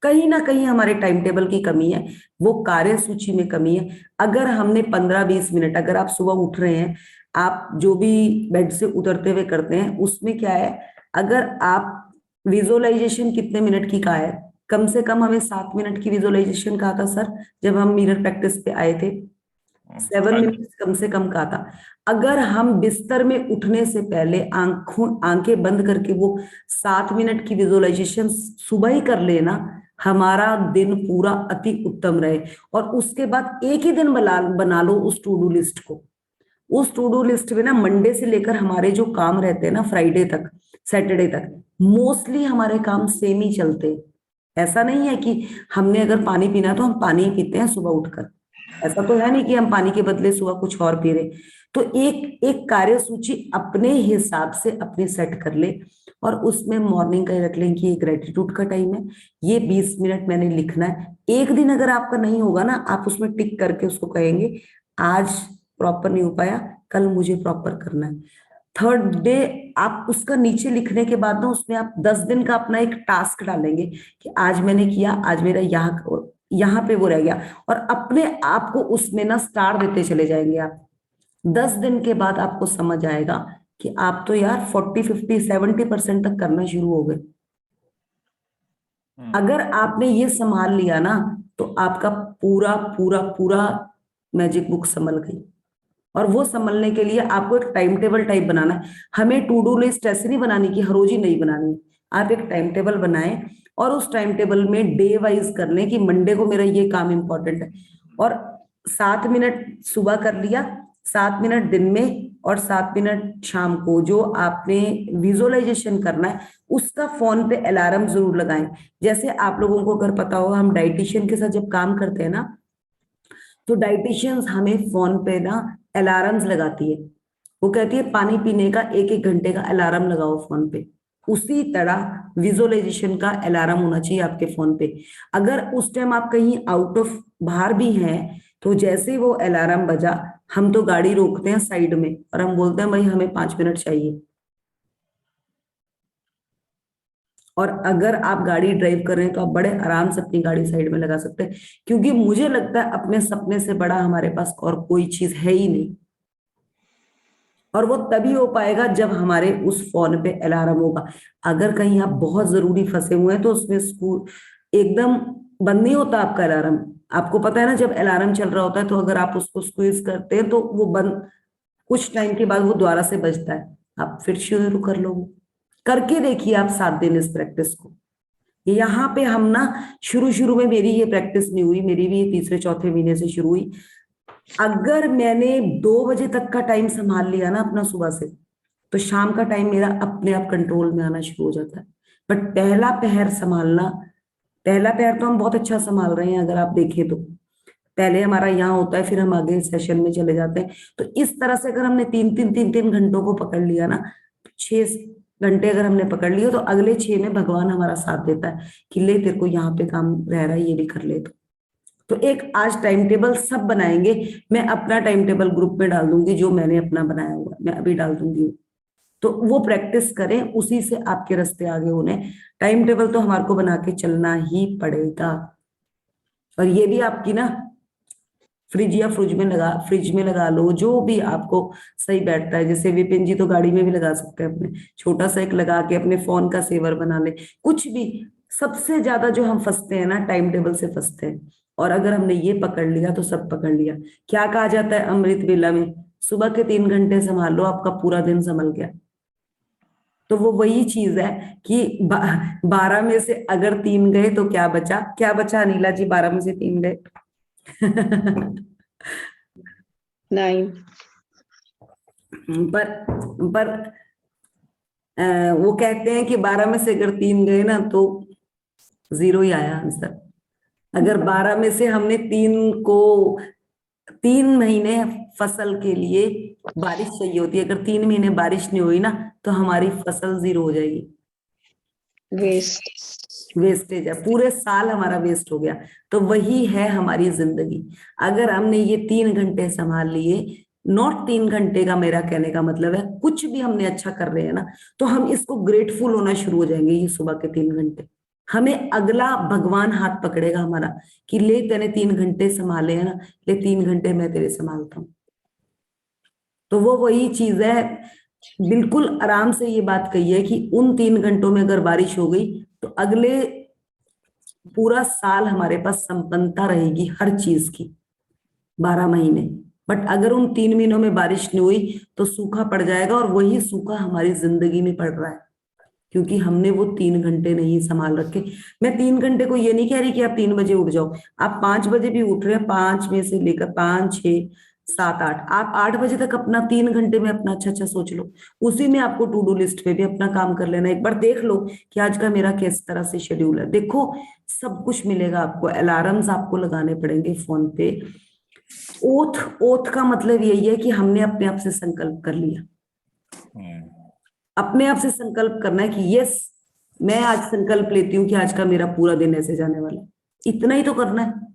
कहीं ना कहीं हमारे टाइम टेबल की कमी है, वो कार्य सूची में कमी है। अगर हमने 15-20 मिनट, अगर आप सुबह उठ रहे हैं, आप जो भी बेड से उतरते हुए करते हैं उसमें क्या है, अगर आप विजुअलाइजेशन कितने मिनट की कहा है, कम से कम हमें 7 मिनट की विजुअलाइजेशन कहा था सर जब हम मिरर प्रैक्टिस पे आए थे। 7 हाँ जी। मिनट कम से कम कहा था। अगर हम बिस्तर में उठने से पहले आंखें बंद करके वो 7 मिनट की विजुअलाइजेशन सुबह ही कर लेना, हमारा दिन पूरा अति उत्तम रहे। और उसके बाद एक ही दिन बना लो उस टू डू लिस्ट को। उस टू डू लिस्ट में ना मंडे से लेकर हमारे जो काम रहते हैं ना फ्राइडे तक, सैटरडे तक, मोस्टली हमारे काम सेम ही चलते हैं। ऐसा नहीं है कि हमने अगर पानी पीना है तो हम पानी ही पीते हैं सुबह उठकर। ऐसा तो है नहीं कि हम पानी के बदले सुबह कुछ और पी रहे। तो एक एक कार्य सूची अपने हिसाब से अपने सेट कर ले, और उसमें मॉर्निंग का ही रख लें कि ये ग्रेटिट्यूड का टाइम है, ये 20 मिनट मैंने लिखना है। एक दिन अगर आपका नहीं होगा ना, आप उसमें टिक करके उसको कहेंगे आज प्रॉपर नहीं हो पाया, कल मुझे प्रॉपर करना है। थर्ड डे आप उसका नीचे लिखने के बाद ना उसमें आप 10 दिन का अपना एक टास्क डालेंगे कि आज मैंने किया, आज मेरा यहाँ पे वो रह गया, और अपने आप को उसमें ना स्टार देते चले जाएंगे आप। 10 दिन के बाद आपको समझ आएगा कि आप तो यार 40-50-70% तक करना शुरू हो गए। अगर आपने ये संभाल लिया ना तो आपका पूरा पूरा पूरा मैजिक बुक संभल गई। और वो संभलने के लिए आपको एक टाइम टेबल टाइप बनाना है। हमें टू डू लिस्ट ऐसे नहीं बनानी कि हर रोज ही नहीं बनानी। आप एक टाइम टेबल बनाएं और उस टाइम टेबल में डे वाइज कर लें कि मंडे को मेरा ये काम इंपॉर्टेंट है, और 7 मिनट सुबह कर लिया, 7 मिनट दिन में और 7 मिनट शाम को जो आपने विजुअलाइजेशन करना है उसका फोन पे अलार्म जरूर लगाएं। जैसे आप लोगों को अगर पता हो, हम डाइटिशियन के साथ जब काम करते हैं ना तो डाइटिशियंस हमें फोन पे ना अलार्म्स लगाती है, वो कहती है पानी पीने का 1-1 घंटे का अलार्म लगाओ फोन पे। उसी तरह विजुअलाइजेशन का अलार्म होना चाहिए आपके फोन पे। अगर उस टाइम आप कहीं आउट ऑफ बाहर भी हैं, तो जैसे ही वो अलार्म बजा, हम तो गाड़ी रोकते हैं साइड में और हम बोलते हैं भाई हमें 5 मिनट चाहिए। और अगर आप गाड़ी ड्राइव कर रहे हैं तो आप बड़े आराम से अपनी गाड़ी साइड में लगा सकते हैं, क्योंकि मुझे लगता है अपने सपने से बड़ा हमारे पास और कोई चीज है ही नहीं। और वो तभी हो पाएगा जब हमारे उस फोन पे अलार्म होगा। अगर कहीं आप बहुत जरूरी फंसे हुए हैं तो उसमें स्कूल एकदम बंद नहीं होता आपका अलार्म। आपको पता है ना, जब अलार्म चल रहा होता है तो अगर आप उसको स्क्वीज करते हैं तो वो बंद, कुछ टाइम के बाद वो दोबारा से बजता है, आप फिर शुरू कर लोगे। करके देखिए आप 7 दिन इस प्रैक्टिस को। यहाँ पे हम ना शुरू शुरू में मेरी ये प्रैक्टिस नहीं हुई, मेरी भी ये तीसरे चौथे महीने से शुरू हुई। अगर मैंने 2 बजे तक का टाइम संभाल लिया ना अपना सुबह से, तो शाम का टाइम मेरा अपने आप कंट्रोल में आना शुरू हो जाता है। बट पहला पहर संभालना, पहला पहर तो हम बहुत अच्छा संभाल रहे हैं अगर आप देखें तो। पहले हमारा यहाँ होता है, फिर हम आगे सेशन में चले जाते हैं। तो इस तरह से अगर हमने 3-3 घंटों को पकड़ लिया ना, 6 घंटे अगर हमने पकड़ लिया, तो अगले 6 में भगवान हमारा साथ देता है कि ले तेरे को यहाँ पे काम रह रहा है, ये भी कर ले। तो एक आज टाइम टेबल सब बनाएंगे। मैं अपना टाइम टेबल ग्रुप में डाल दूंगी, जो मैंने अपना बनाया हुआ मैं अभी डाल दूंगी। तो वो प्रैक्टिस करें, उसी से आपके रास्ते आगे होने। टाइम टेबल तो हमारे को बना के चलना ही पड़ेगा। और ये भी आपकी ना फ्रिज या फ्रिज में लगा लो, जो भी आपको सही बैठता है। जैसे विपिन जी तो गाड़ी में भी लगा सकते हैं, अपने छोटा सा एक लगा के अपने फोन का सेवर बना ले, कुछ भी। सबसे ज्यादा जो हम फंसते हैं ना, टाइम टेबल से फंसते हैं। और अगर हमने ये पकड़ लिया तो सब पकड़ लिया। क्या कहा जाता है अमृत वेला में, सुबह के 3 घंटे संभाल लो, आपका पूरा दिन संभल गया। तो वो वही चीज है कि 12 में से अगर 3 गए तो क्या बचा? क्या बचा अनिला जी, 12 में से 3 गए? 9। पर वो कहते हैं कि 12 में से अगर 3 गए ना तो 0 ही आया आंसर। अगर 12 में से हमने 3 महीने फसल के लिए बारिश चाहिए होती है, अगर 3 महीने बारिश नहीं हुई ना तो हमारी फसल 0 हो जाएगी। वेस्टेज है, पूरे साल हमारा वेस्ट हो गया। तो वही है हमारी जिंदगी। अगर हमने ये 3 घंटे संभाल लिए, नॉट 3 घंटे का मेरा कहने का मतलब है, कुछ भी हमने अच्छा कर रहे हैं ना, तो हम इसको ग्रेटफुल होना शुरू हो जाएंगे। ये सुबह के 3 घंटे हमें अगला भगवान हाथ पकड़ेगा हमारा कि ले तेने 3 घंटे संभाले है ना, ले 3 घंटे मैं तेरे संभालता हूँ। तो वो वही चीज है, बिल्कुल आराम से ये बात कही है कि उन 3 घंटों में अगर बारिश हो गई तो अगले पूरा साल हमारे पास संपन्नता रहेगी हर चीज की, 12 महीने। बट अगर उन 3 महीनों में बारिश नहीं हुई तो सूखा पड़ जाएगा, और वही सूखा हमारी जिंदगी में पड़ रहा है, क्योंकि हमने वो 3 घंटे नहीं संभाल रखे। मैं 3 घंटे को ये नहीं कह रही कि आप 3 बजे उठ जाओ, आप 5 बजे भी उठ रहे हैं, 5 में से लेकर 5, 6, 7, 8, आप 8 बजे तक अपना 3 घंटे में अपना अच्छा सोच लो। उसी में आपको टू डू लिस्ट पे भी अपना काम कर लेना। एक बार देख लो कि आज का मेरा किस तरह से शेड्यूल है। देखो सब कुछ मिलेगा आपको। अलार्म्स आपको लगाने पड़ेंगे फोन पे। ओथ का मतलब यही है कि हमने अपने आप से संकल्प कर लिया। अपने आप से संकल्प करना है कि यस, मैं आज संकल्प लेती हूँ कि आज का मेरा पूरा दिन ऐसे जाने वाला है। इतना ही तो करना है।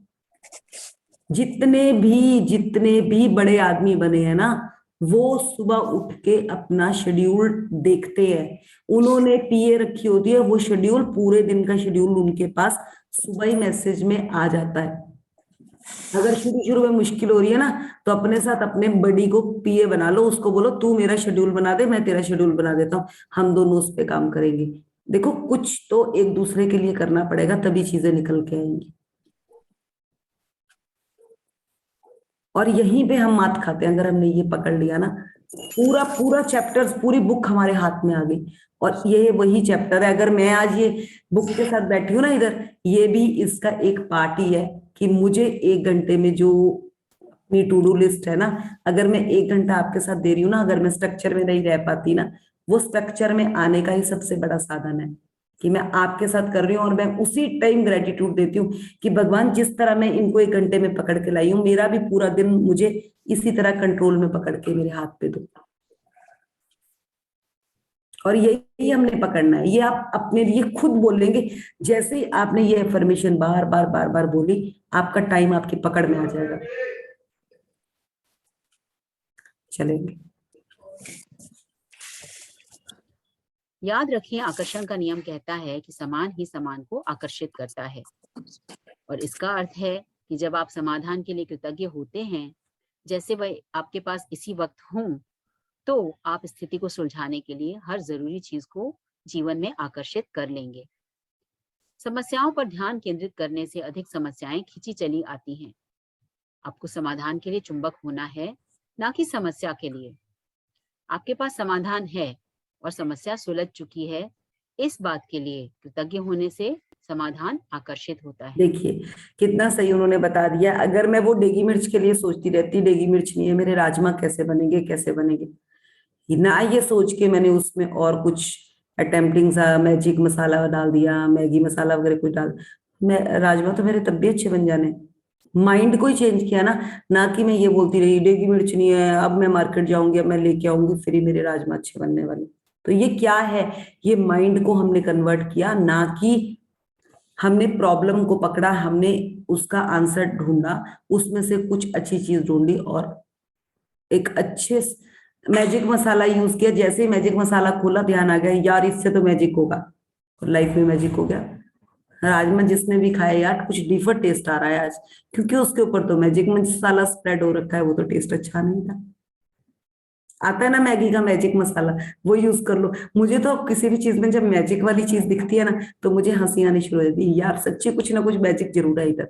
जितने भी बड़े आदमी बने हैं ना, वो सुबह उठ के अपना शेड्यूल देखते हैं। उन्होंने पीए रखी होती है, वो शेड्यूल, पूरे दिन का शेड्यूल उनके पास सुबह ही मैसेज में आ जाता है। अगर शुरू में मुश्किल हो रही है ना, तो अपने साथ अपने बड़ी को पीए बना लो, उसको बोलो तू मेरा शेड्यूल बना दे, मैं तेरा शेड्यूल बना देता हूँ, हम दोनों उस पे काम करेंगे। देखो कुछ तो एक दूसरे के लिए करना पड़ेगा, तभी चीजें निकल के आएंगी। और यहीं पे हम मात खाते हैं। अगर हमने ये पकड़ लिया ना, पूरा चैप्टर्स, पूरी बुक हमारे हाथ में आ गई। और ये वही चैप्टर है। अगर मैं आज ये बुक के साथ बैठी हूँ ना इधर, ये भी इसका एक पार्ट ही है कि मुझे 1 घंटे में जो अपनी टू डू लिस्ट है ना, अगर मैं 1 घंटा आपके साथ दे रही हूँ ना, अगर मैं स्ट्रक्चर में नहीं रह पाती ना, वो स्ट्रक्चर में आने का ही सबसे बड़ा साधन है। कि मैं आपके साथ कर रही हूँ और मैं उसी टाइम ग्रेटिट्यूड देती हूँ कि भगवान जिस तरह मैं इनको 1 घंटे में पकड़ के लाई हूँ, मेरा भी पूरा दिन मुझे इसी तरह कंट्रोल में पकड़ के मेरे हाथ पे दो। और यही हमने पकड़ना है, ये आप अपने लिए खुद बोलेंगे। जैसे ही आपने ये अफर्मेशन बार बार बार बार बोली, आपका टाइम आपकी पकड़ में आ जाएगा। चलेंगे। याद रखिए, आकर्षण का नियम कहता है कि समान ही समान को आकर्षित करता है, और इसका अर्थ है कि जब आप समाधान के लिए कृतज्ञ होते हैं, जैसे वह आपके पास इसी वक्त हों, तो आप स्थिति को सुलझाने के लिए हर जरूरी चीज को जीवन में आकर्षित कर लेंगे। समस्याओं पर ध्यान केंद्रित करने से अधिक समस्याएं खींची चली आती हैं। आपको समाधान के लिए चुंबक होना है, ना कि समस्या के लिए। आपके पास समाधान है और समस्या सुलझ चुकी है, इस बात के लिए कृतज्ञ होने से समाधान आकर्षित होता है। देखिए कितना सही उन्होंने बता दिया। अगर मैं वो डेगी मिर्च के लिए सोचती रहती, डेगी मिर्च नहीं है, मेरे राजमा कैसे बनेंगे, कैसे बनेंगे, ना ये सोच के मैंने उसमें और कुछ अटेम्प्टिंग सा मैजिक मसाला डाल दिया, मैगी मसाला वगैरह कुछ डाल, मैं राजमा तो मेरे तब भी अच्छे बन जाने। माइंड को ही चेंज किया ना कि मैं ये बोलती रही डेगी मिर्च नहीं है, अब मैं मार्केट जाऊंगी, अब मैं लेके आऊंगी, फिर ही मेरे राजमा अच्छे बनने वाले। तो ये क्या है, ये माइंड को हमने कन्वर्ट किया, ना कि हमने प्रॉब्लम को पकड़ा, हमने उसका आंसर ढूंढा, उसमें से कुछ अच्छी चीज ढूंढी और एक अच्छे मैजिक मसाला यूज किया। जैसे ही मैजिक मसाला खोला, ध्यान आ गया यार इससे तो मैजिक होगा, और लाइफ में मैजिक हो गया। राजमा जिसने भी खाया यार कुछ डिफरेंट टेस्ट आ रहा है आज, क्योंकि उसके ऊपर तो मैजिक मसाला स्प्रेड हो रखा है, वो तो टेस्ट अच्छा नहीं था। आता है ना मैगी का मैजिक मसाला, वो यूज कर लो। मुझे तो किसी भी चीज में जब मैजिक वाली चीज दिखती है ना, तो मुझे हंसी आनी शुरू हो जाती है, यार सच्ची कुछ ना कुछ मैजिक जरूर है इधर।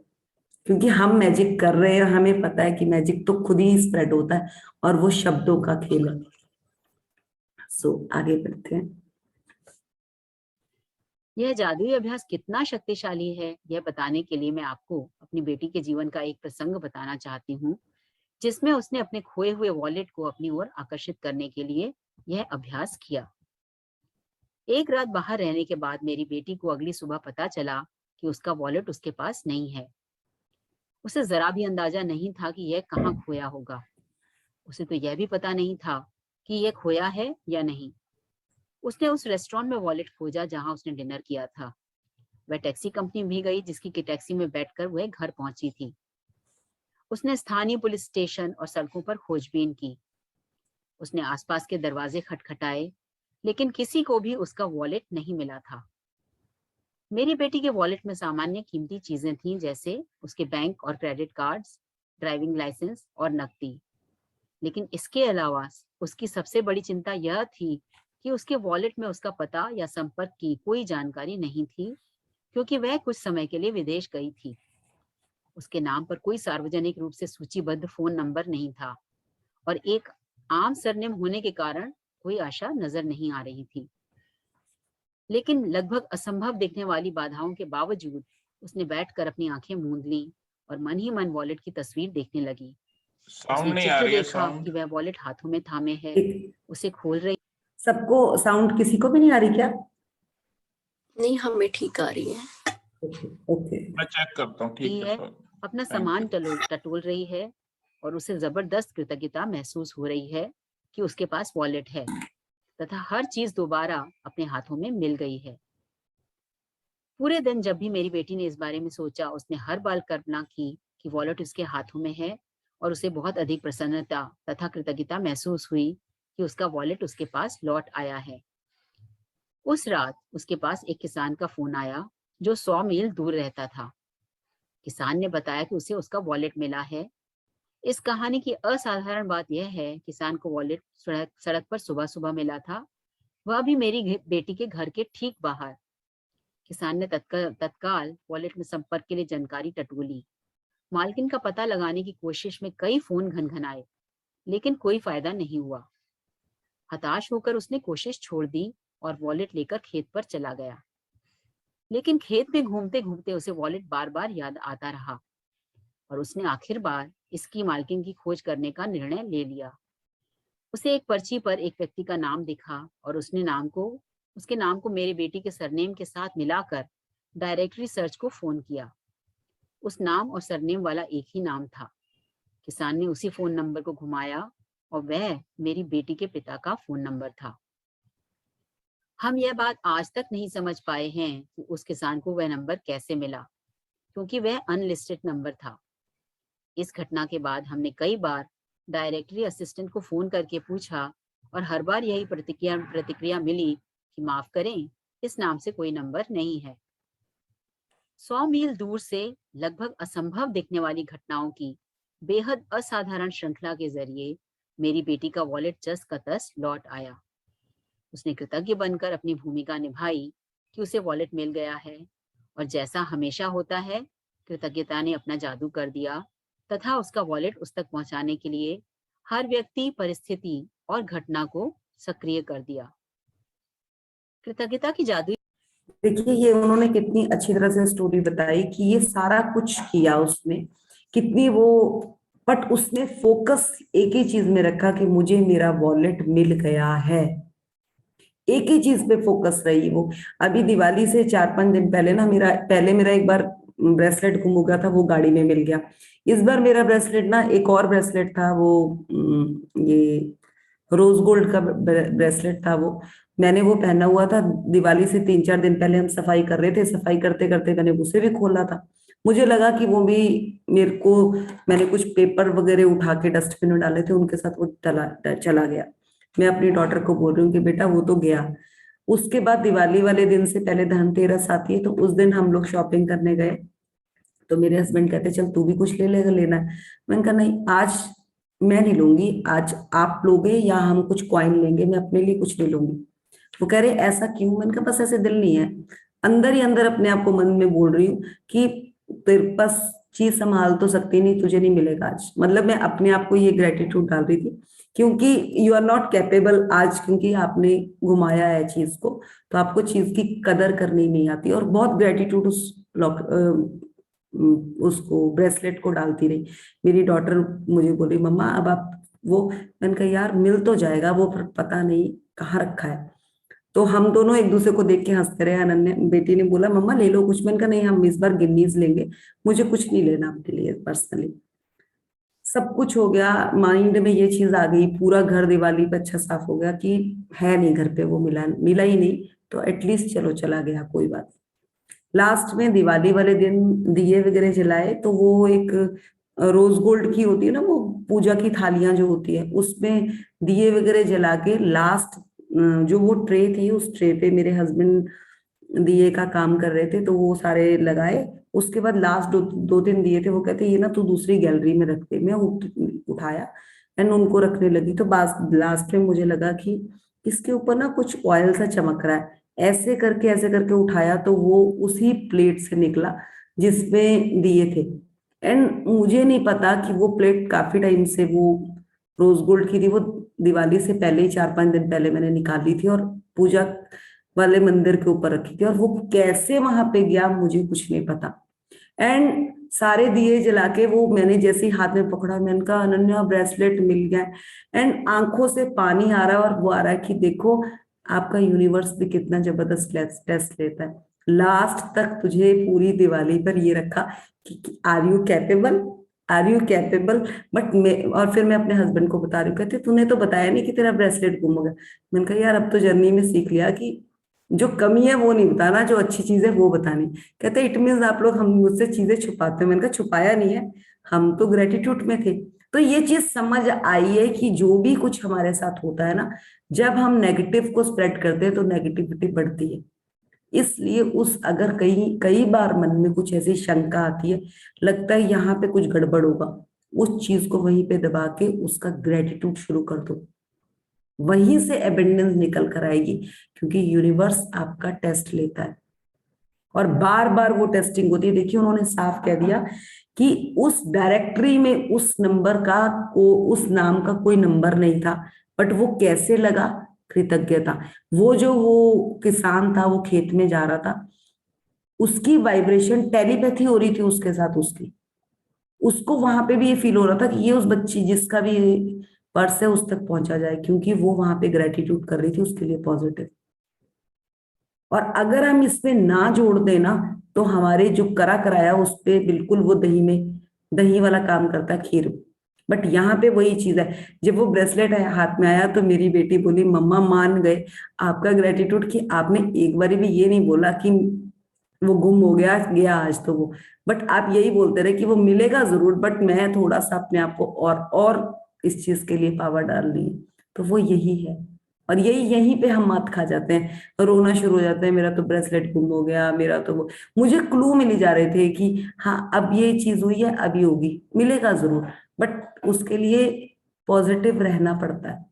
क्योंकि हम मैजिक कर रहे हैं, हमें पता है कि मैजिक तो खुद ही स्प्रेड होता है, और वो शब्दों का खेल है। सो आगे बढ़ते हैं। यह जादुई अभ्यास कितना शक्तिशाली है, यह बताने के लिए मैं आपको अपनी बेटी के जीवन का एक प्रसंग बताना चाहती हूँ, जिसमें उसने अपने खोए हुए वॉलेट को अपनी ओर आकर्षित करने के लिए यह अभ्यास किया। एक रात बाहर रहने के बाद मेरी बेटी को अगली सुबह पता चला कि उसका वॉलेट उसके पास नहीं है। उसे जरा भी अंदाजा नहीं था कि यह कहाँ खोया होगा। उसे तो यह भी पता नहीं था कि यह खोया है या नहीं। उसने उस रेस्टोरेंट में वॉलेट खोजा जहां उसने डिनर किया था। वह टैक्सी कंपनी भी गई जिसकी की टैक्सी में बैठकर वह घर पहुंची थी। उसने स्थानीय पुलिस स्टेशन और सड़कों पर खोजबीन की। उसने आसपास के दरवाजे खटखटाए, लेकिन किसी को भी उसका वॉलेट नहीं मिला था। मेरी बेटी के वॉलेट में सामान्य कीमती चीजें थीं, जैसे उसके बैंक और क्रेडिट कार्ड्स, ड्राइविंग लाइसेंस और नकदी। लेकिन इसके अलावा उसकी सबसे बड़ी चिंता यह थी कि उसके वॉलेट में उसका पता या संपर्क की कोई जानकारी नहीं थी, क्योंकि वह कुछ समय के लिए विदेश गई थी। उसके नाम पर कोई सार्वजनिक रूप से सूचीबद्ध फोन नंबर नहीं था, और एक आम सरनेम होने के कारण कोई आशा नजर नहीं आ रही थी। लेकिन लगभग असंभव दिखने वाली बाधाओं के बावजूद उसने बैठकर अपनी आंखें मूंद ली और मन ही मन वॉलेट की तस्वीर देखने लगी। साउंड उसने नहीं आ चित्र रही है, देखा साउंड। कि वह वॉलेट हाथों में थामे है, एक उसे खोल रही। सबको साउंड किसी को भी नहीं आ रही क्या? नहीं, हमें ठीक आ रही है। ओके। मैं चेक करता हूँ, ठीक है है, सर। अपना थैंक सामान यू। टटोल रही है, और उसे जबरदस्त कृतज्ञता महसूस हो रही है कि उसके पास वॉलेट है तथा हर चीज दोबारा अपने हाथों में मिल गई है। पूरे दिन जब भी मेरी बेटी ने इस बारे में सोचा, उसने हर बार कल्पना की कि वॉलेट उसके हाथों में है, और उसे बहुत अधिक प्रसन्नता तथा कृतज्ञता महसूस हुई कि उसका वॉलेट उसके पास लौट आया है। उस रात उसके पास एक किसान का फोन आया जो 100 मील दूर रहता था। किसान ने बताया कि उसे उसका वॉलेट मिला है। इस कहानी की असाधारण बात यह है, किसान को वॉलेट सड़क पर सुबह सुबह मिला था, वह भी मेरी बेटी के घर के ठीक बाहर। किसान ने तत्काल वॉलेट में संपर्क के लिए जानकारी टटोली। मालकिन का पता लगाने की कोशिश में कई फोन घनघनाए, लेकिन कोई फायदा नहीं हुआ। हताश होकर उसने कोशिश छोड़ दी और वॉलेट लेकर खेत पर चला गया। लेकिन खेत में घूमते घूमते उसे वॉलेट बार बार याद आता रहा, और उसने आखिर बार इसकी मालकिन की खोज करने का निर्णय ले लिया। उसे एक पर्ची पर एक व्यक्ति का नाम दिखा और उसने नाम को उसके नाम को मेरे बेटी के सरनेम के साथ मिलाकर डायरेक्टरी सर्च को फोन किया। उस नाम और सरनेम वाला एक ही नाम था। किसान ने उसी फोन नंबर को घुमाया और वह मेरी बेटी के पिता का फोन नंबर था। हम यह बात आज तक नहीं समझ पाए हैं कि उस किसान को वह नंबर कैसे मिला, क्योंकि वह अनलिस्टेड नंबर था। इस घटना के बाद हमने कई बार डायरेक्टरी असिस्टेंट को फोन करके पूछा और हर बार यही प्रतिक्रिया मिली कि माफ करें, इस नाम से कोई नंबर नहीं है। 100 मील दूर से लगभग असंभव दिखने वाली घटनाओं की बेहद असाधारण श्रृंखला के जरिए मेरी बेटी का वॉलेट जस का तस लौट आया। उसने कृतज्ञ बनकर अपनी भूमिका निभाई कि उसे वॉलेट मिल गया है, और जैसा हमेशा होता है, कृतज्ञता ने अपना जादू कर दिया तथा उसका वॉलेट उस तक पहुंचाने के लिए हर व्यक्ति, परिस्थिति और घटना को सक्रिय कर दिया। कृतज्ञता की जादू। देखिए, ये उन्होंने कितनी अच्छी तरह से स्टोरी बताई कि ये सारा कुछ किया उसने, कितनी वो, बट उसने फोकस एक ही चीज में रखा कि मुझे मेरा वॉलेट मिल गया है। एक ही चीज पे फोकस रही वो। अभी दिवाली से 4-5 दिन पहले ना, मेरा एक बार ब्रेसलेट गुम हो गया था, वो गाड़ी में मिल गया। इस बार मेरा ब्रेसलेट ना, एक और ब्रेसलेट था, वो ये रोज गोल्ड का ब्रेसलेट था। वो मैंने वो पहना हुआ था। दिवाली से 3-4 दिन पहले हम सफाई कर रहे थे, सफाई करते करते मैंने उसे भी खोला था। मुझे लगा कि वो भी मेरे को, मैंने कुछ पेपर वगैरह उठा के डस्टबिन में डाले थे, उनके साथ वो चला गया। मैं अपनी डॉटर को बोल रही हूँ कि बेटा वो तो गया। उसके बाद दिवाली वाले दिन से पहले धनतेरस आती है, तो उस दिन हम लोग शॉपिंग करने गए। तो मेरे हस्बैंड कहते चल तू भी कुछ ले लेगा, लेना है। मैंने कहा नहीं, आज मैं नहीं लूंगी, आज आप लोगे या हम कुछ कॉइन लेंगे, मैं अपने लिए कुछ नहीं लूंगी। वो कह रहे ऐसा क्यों? मैंने कहा बस ऐसे दिल नहीं है। अंदर ही अंदर अपने आप को मन में बोल रही हूँ कि तेरे पास चीज संभाल तो सकती नहीं, तुझे नहीं मिलेगा आज। मतलब मैं अपने आप को ये ग्रेटिट्यूड डाल रही थी, क्योंकि यू आर नॉट कैपेबल आज, क्योंकि आपने घुमाया है चीज को, तो आपको चीज की कदर करनी नहीं आती। और बहुत ग्रेटिट्यूड उसको ब्रेसलेट को डालती रही। मेरी डॉटर मुझे बोली मम्मा अब आप वो, मैंने कहा यार मिल तो जाएगा, वो पता नहीं कहाँ रखा है। तो हम दोनों एक दूसरे को देख के हंसते रहे। अनन्या बेटी ने बोला मम्मा ले लो कुछ। मैंने कहा नहीं, हम इस बार गिन्नीज लेंगे, मुझे कुछ नहीं लेना आपके लिए पर्सनली। सब कुछ हो गया, माइंड में ये चीज आ गई, पूरा घर दिवाली पे अच्छा साफ हो गया कि है नहीं घर पे, वो मिला ही नहीं, तो एटलीस्ट चलो चला गया, कोई बात। लास्ट में दिवाली वाले दिन दिए वगैरह जलाए, तो वो एक रोज गोल्ड की होती है ना, वो पूजा की थालियां जो होती है, उसमें दिए वगैरह जला के लास्ट जो वो ट्रे थी, उस ट्रे पे मेरे हस्बैंड दिए का काम कर रहे थे, तो वो सारे लगाए। उसके बाद लास्ट 2-3 दिए थे, वो कहते ये ना तू दूसरी गैलरी में रखते। मैं उठाया एंड उनको रखने लगी, तो लास्ट में मुझे लगा कि इसके ऊपर ना कुछ ऑयल सा चमक रहा है। ऐसे करके उठाया, तो वो उसी प्लेट से निकला जिसमें दिए थे। एंड मुझे नहीं पता कि वो प्लेट काफी टाइम से वो रोज गोल्ड की थी। वो दिवाली से पहले ही 4-5 दिन पहले मैंने निकाली थी और पूजा वाले मंदिर के ऊपर रखी थी, और वो कैसे वहां पे गया मुझे कुछ नहीं पता। एंड सारे दिए जला के वो मैंने जैसे ही हाथ में पकड़ा, मैंने कहा अनन्या ब्रेसलेट मिल गया। एंड आंखों से पानी आ रहा है, और वो आ रहा है कि देखो आपका यूनिवर्स भी कितना जबरदस्त टेस्ट लेता है। लास्ट तक तुझे पूरी दिवाली पर ये रखा कि are you capable, are you capable. But मैं, और फिर मैं अपने हस्बैंड को बता रही हूँ, कहते तूने तो बताया नहीं कि तेरा ब्रेसलेट गुम हो गया। मैंने कहा यार अब तो जर्नी में सीख लिया कि जो कमी है वो नहीं बताना, जो अच्छी चीज है वो बतानी। कहते इट मीन्स आप लोग हम मुझसे चीजें छुपाते हैं। मैंने कहा छुपाया नहीं है, हम तो ग्रेटिट्यूड में थे। तो ये चीज समझ आई है कि जो भी कुछ हमारे साथ होता है ना, जब हम नेगेटिव को स्प्रेड करते हैं तो नेगेटिविटी बढ़ती है। इसलिए उस अगर कई कई बार मन में कुछ ऐसी शंका आती है, लगता है यहाँ पे कुछ गड़बड़ होगा, उस चीज को वहीं पे दबा के उसका ग्रेटिट्यूड शुरू कर दो, वहीं से एबंडेंस निकल कर आएगी। क्योंकि यूनिवर्स आपका टेस्ट लेता है और बार बार वो टेस्टिंग होती है। देखिए उन्होंने साफ कह दिया कि उस डायरेक्टरी में उस नंबर का उस नाम का कोई नंबर नहीं था, बट वो कैसे लगा? कृतज्ञता। वो किसान था, वो खेत में जा रहा था, उसकी वाइब्रेशन टेलीपैथी हो रही थी उसके साथ, उसको वहां पे भी ये फील हो रहा था कि ये उस बच्ची जिसका भी पर्स है उस तक पहुंचा जाए, क्योंकि वो वहां पे ग्रेटिट्यूड कर रही थी उसके लिए पॉजिटिव। और अगर हम इसमें ना जोड़ दें ना तो हमारे जो करा कराया उस पे बिल्कुल वो दही वाला काम करता है, खीर। बट यहाँ पे वही चीज है, जब वो ब्रेसलेट हाथ में आया तो मेरी बेटी बोली मम्मा मान गए आपका ग्रेटिट्यूड कि आपने एक बार भी ये नहीं बोला कि वो गुम हो गया गया आज तो वो, बट आप यही बोलते रहे कि वो मिलेगा जरूर, बट मैं थोड़ा सा अपने आप को और इस चीज के लिए पावर डाल रही हूँ। तो वो यही है, और यहीं पे हम मात खा जाते हैं, रोना शुरू हो जाते हैं, मेरा तो ब्रेसलेट गुम हो गया, मेरा तो वो। मुझे क्लू मिली जा रहे थे कि हाँ अब ये चीज हुई है, अभी होगी, मिलेगा जरूर, बट उसके लिए पॉजिटिव रहना पड़ता है।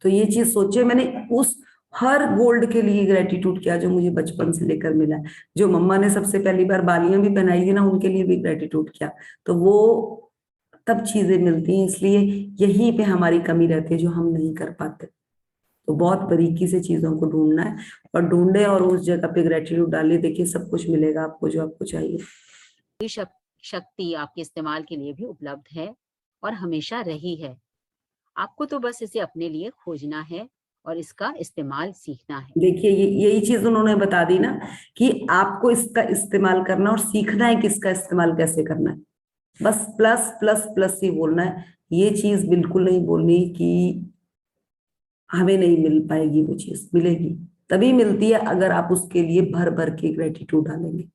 तो ये चीज सोचे मैंने, उस हर गोल्ड के लिए ग्रेटिट्यूड किया जो मुझे बचपन से लेकर मिला है। जो मम्मा ने सबसे पहली बार बालियां भी पहनाई थी ना, उनके लिए भी ग्रेटिट्यूड किया। तो वो तब चीजें मिलती हैं, इसलिए यहीं पे हमारी कमी रहती है जो हम नहीं कर पाते। तो बहुत बारीकी से चीजों को ढूंढना है, और ढूंढे और उस जगह पे ग्रेटिट्यूड डालिए, देखिए सब कुछ मिलेगा आपको जो आपको चाहिए। शक्ति आपके इस्तेमाल के लिए भी उपलब्ध है और हमेशा रही है। आपको तो बस इसे अपने लिए खोजना है और इसका इस्तेमाल सीखना है। देखिए यही चीज उन्होंने बता दी ना कि आपको इसका इस्तेमाल करना और सीखना है कि इसका इस्तेमाल कैसे करना है। बस प्लस प्लस प्लस ही बोलना है, ये चीज बिल्कुल नहीं बोलनी कि हमें नहीं मिल पाएगी, वो चीज मिलेगी, तभी मिलती है अगर आप उसके लिए भर भर के ग्रेटिट्यूड डालेंगे।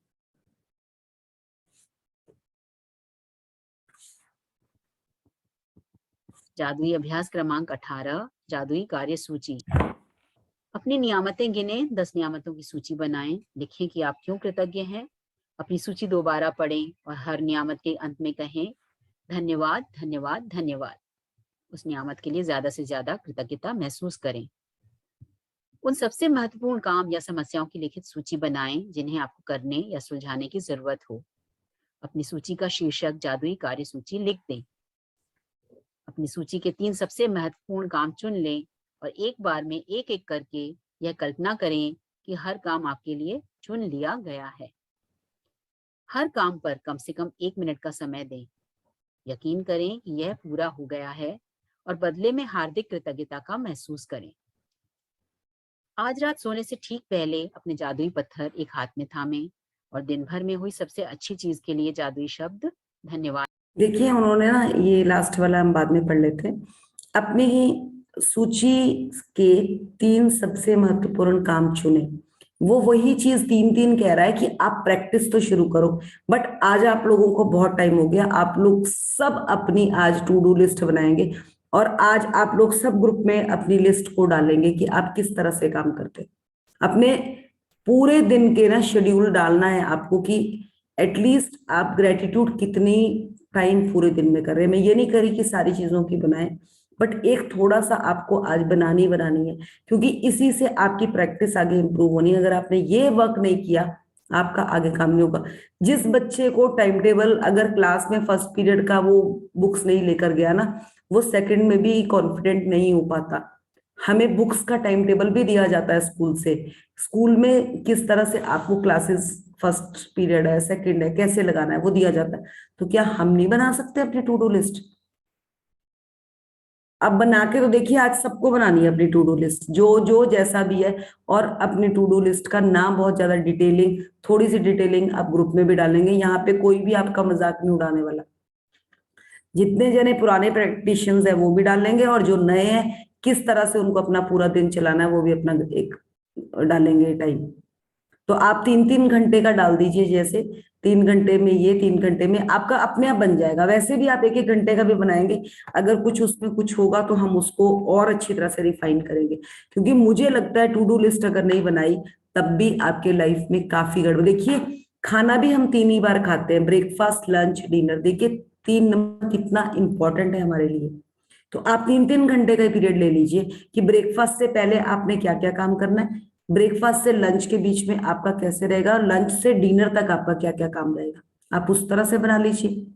जादुई अभ्यास क्रमांक 18, जादुई कार्य सूची। अपनी नियामतें गिने, 10 नियामतों की सूची बनाएं, लिखें कि आप क्यों कृतज्ञ हैं। अपनी सूची दोबारा पढ़ें और हर नियामत के अंत में कहें धन्यवाद धन्यवाद धन्यवाद। उस नियामत के लिए ज्यादा से ज्यादा कृतज्ञता महसूस करें। उन सबसे महत्वपूर्ण काम या समस्याओं की लिखित सूची बनाएं जिन्हें आपको करने या सुलझाने की जरूरत हो। अपनी सूची का शीर्षक जादुई कार्य सूची लिख दें। अपनी सूची के 3 सबसे महत्वपूर्ण काम चुन लें और एक बार में एक एक करके यह कल्पना करें कि हर काम आपके लिए चुन लिया गया है। हर काम पर कम से कम 1 मिनट का समय दें। यकीन करें कि यह पूरा हो गया है और बदले में हार्दिक कृतज्ञता का महसूस करें। आज रात सोने से ठीक पहले अपने जादुई पत्थर एक हाथ में थामें और दिन भर में हुई सबसे अच्छी चीज के लिए जादुई शब्द धन्यवाद। देखिए उन्होंने ना ये लास्ट वाला हम बाद में पढ़ लेते हैं। अपनी सूची के 3 सबसे महत्वपूर्ण काम चुने। वो वही चीज 3 कह रहा है कि आप प्रैक्टिस तो शुरू करो, बट आज आप लोगों को बहुत टाइम हो गया, आप लोग सब अपनी आज टू डू लिस्ट बनाएंगे और आज आप लोग सब ग्रुप में अपनी लिस्ट को डालेंगे कि आप किस तरह से काम करते। अपने पूरे दिन के ना शेड्यूल डालना है आपको कि एटलीस्ट आप ग्रेटिट्यूड कितनी टाइम पूरे दिन में कर रहे हैं। मैं ये नहीं करी कि सारी चीजों की बनाए, बट एक थोड़ा सा आपको आज बनानी है, क्योंकि इसी से आपकी प्रैक्टिस आगे इंप्रूव होनी है। अगर आपने ये वर्क नहीं किया आपका आगे काम नहीं होगा। जिस बच्चे को टाइम टेबल अगर क्लास में फर्स्ट पीरियड का वो बुक्स नहीं लेकर गया ना, वो सेकंड में भी कॉन्फिडेंट नहीं हो पाता। हमें बुक्स का टाइम टेबल भी दिया जाता है स्कूल से, स्कूल में किस तरह से आपको क्लासेस फर्स्ट पीरियड है सेकंड है कैसे लगाना है वो दिया जाता है। तो क्या हम नहीं बना सकते अपनी टू डू लिस्ट? अब बना के तो देखिए, आज सबको बनानी है अपनी टू डू लिस्ट, जो जैसा भी है। और अपनी टू डू लिस्ट का नाम बहुत ज्यादा डिटेलिंग, थोड़ी सी डिटेलिंग आप ग्रुप में भी डालेंगे। यहाँ पे कोई भी आपका मजाक नहीं उड़ाने वाला। जितने जने पुराने प्रैक्टिशियंस है वो भी डालेंगे, और जो नए हैं किस तरह से उनको अपना पूरा दिन चलाना है वो भी अपना एक डालेंगे टाइम। तो आप 3 घंटे का डाल दीजिए, जैसे 3 घंटे में ये, 3 घंटे में आपका अपने आप बन जाएगा। वैसे भी आप 1 घंटे का भी बनाएंगे, अगर कुछ उसमें कुछ होगा तो हम उसको और अच्छी तरह से रिफाइन करेंगे। क्योंकि मुझे लगता है टू डू लिस्ट अगर नहीं बनाई तब भी आपके लाइफ में काफी गड़बड़। देखिए खाना भी हम 3 ही बार खाते हैं, ब्रेकफास्ट लंच डिनर। देखिए 3 नंबर कितना इंपॉर्टेंट है हमारे लिए। तो आप 3 घंटे का पीरियड ले लीजिए कि ब्रेकफास्ट से पहले आपने क्या क्या काम करना है, ब्रेकफास्ट से लंच के बीच में आपका कैसे रहेगा, और लंच से डिनर तक आपका क्या क्या काम रहेगा, आप उस तरह से बना लीजिए।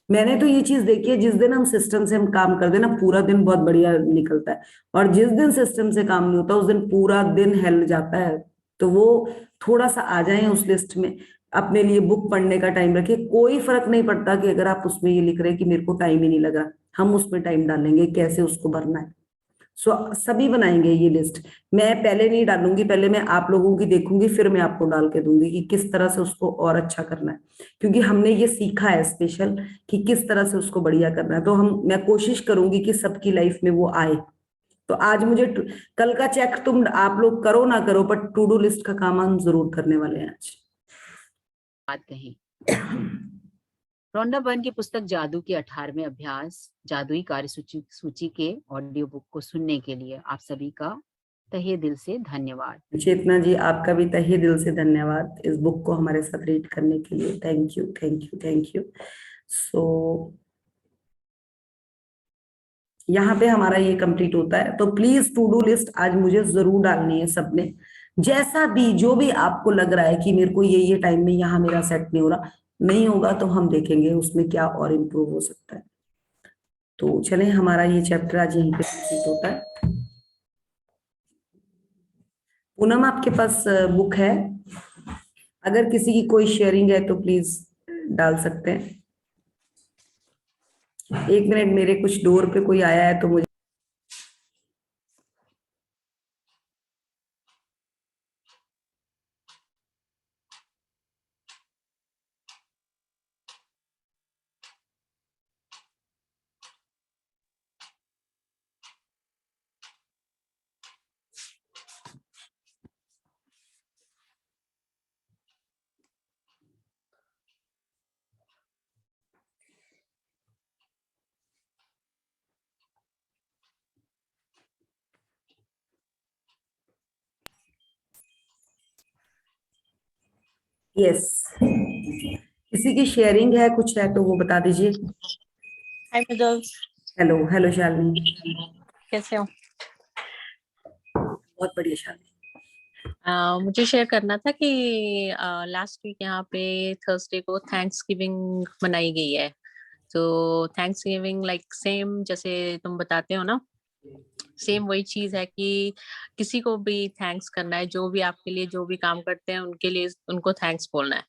मैंने तो ये चीज देखी है, जिस दिन हम सिस्टम से हम काम करते हैं ना पूरा दिन बहुत बढ़िया निकलता है, और जिस दिन सिस्टम से काम नहीं होता उस दिन पूरा दिन हिल जाता है। तो वो थोड़ा सा आ जाए उस लिस्ट में। अपने लिए बुक पढ़ने का टाइम रखिए, कोई फर्क नहीं पड़ता कि अगर आप उसमें ये लिख रहे हैं कि मेरे को टाइम ही नहीं लग रहा, हम उसमें टाइम डालेंगे कैसे उसको भरना है। सो सभी बनाएंगे ये लिस्ट। मैं पहले नहीं डालूंगी, पहले मैं आप लोगों की देखूंगी, फिर मैं आपको डाल के दूंगी कि किस तरह से उसको और अच्छा करना है, क्योंकि हमने ये सीखा है स्पेशल कि किस तरह से उसको बढ़िया करना है। तो मैं कोशिश करूंगी कि सबकी लाइफ में वो आए। तो आज मुझे कल का चेक तुम आप लोग करो ना करो, बट टू डू लिस्ट का काम हम जरूर करने वाले हैं आज। बात कही। रोंडा बर्न की पुस्तक जादू के 18वें अभ्यास जादुई कार्यसूची सूची के ऑडियो बुक को सुनने के लिए आप सभी का तहे दिल से धन्यवाद। चेतना जी, आपका भी तहे दिल से धन्यवाद इस बुक को हमारे साथ रीड करने के लिए। Thank you, thank you, thank you. So यहाँ पे हमारा ये कंप्लीट होता है। तो प्लीज टू डू लिस्ट आज मुझे जरूर डालनी है सबने, जैसा भी जो भी आपको लग रहा है कि मेरे को ये टाइम में यहाँ मेरा सेट नहीं हो रहा, नहीं होगा तो हम देखेंगे उसमें क्या और इम्प्रूव हो सकता है। तो चलें, हमारा ये चैप्टर आज यहीं पे कंप्लीट होता है। पूनम, आपके पास बुक है? अगर किसी की कोई शेयरिंग है तो प्लीज डाल सकते हैं। एक मिनट, मेरे कुछ डोर पे कोई आया है तो मुझे यस, किसी की शेयरिंग है, कुछ है तो वो बता दीजिए। हाय मृदुल, हेलो, हेलो शालिनी, कैसे हो? बहुत बढ़िया शालिनी। मुझे शेयर करना था कि लास्ट वीक यहाँ पे थर्सडे को थैंक्स गिविंग मनाई गई है। तो थैंक्स गिविंग लाइक सेम जैसे तुम बताते हो ना, सेम वही चीज है कि किसी को भी थैंक्स करना है, जो भी आपके लिए जो भी काम करते हैं उनके लिए उनको थैंक्स बोलना है।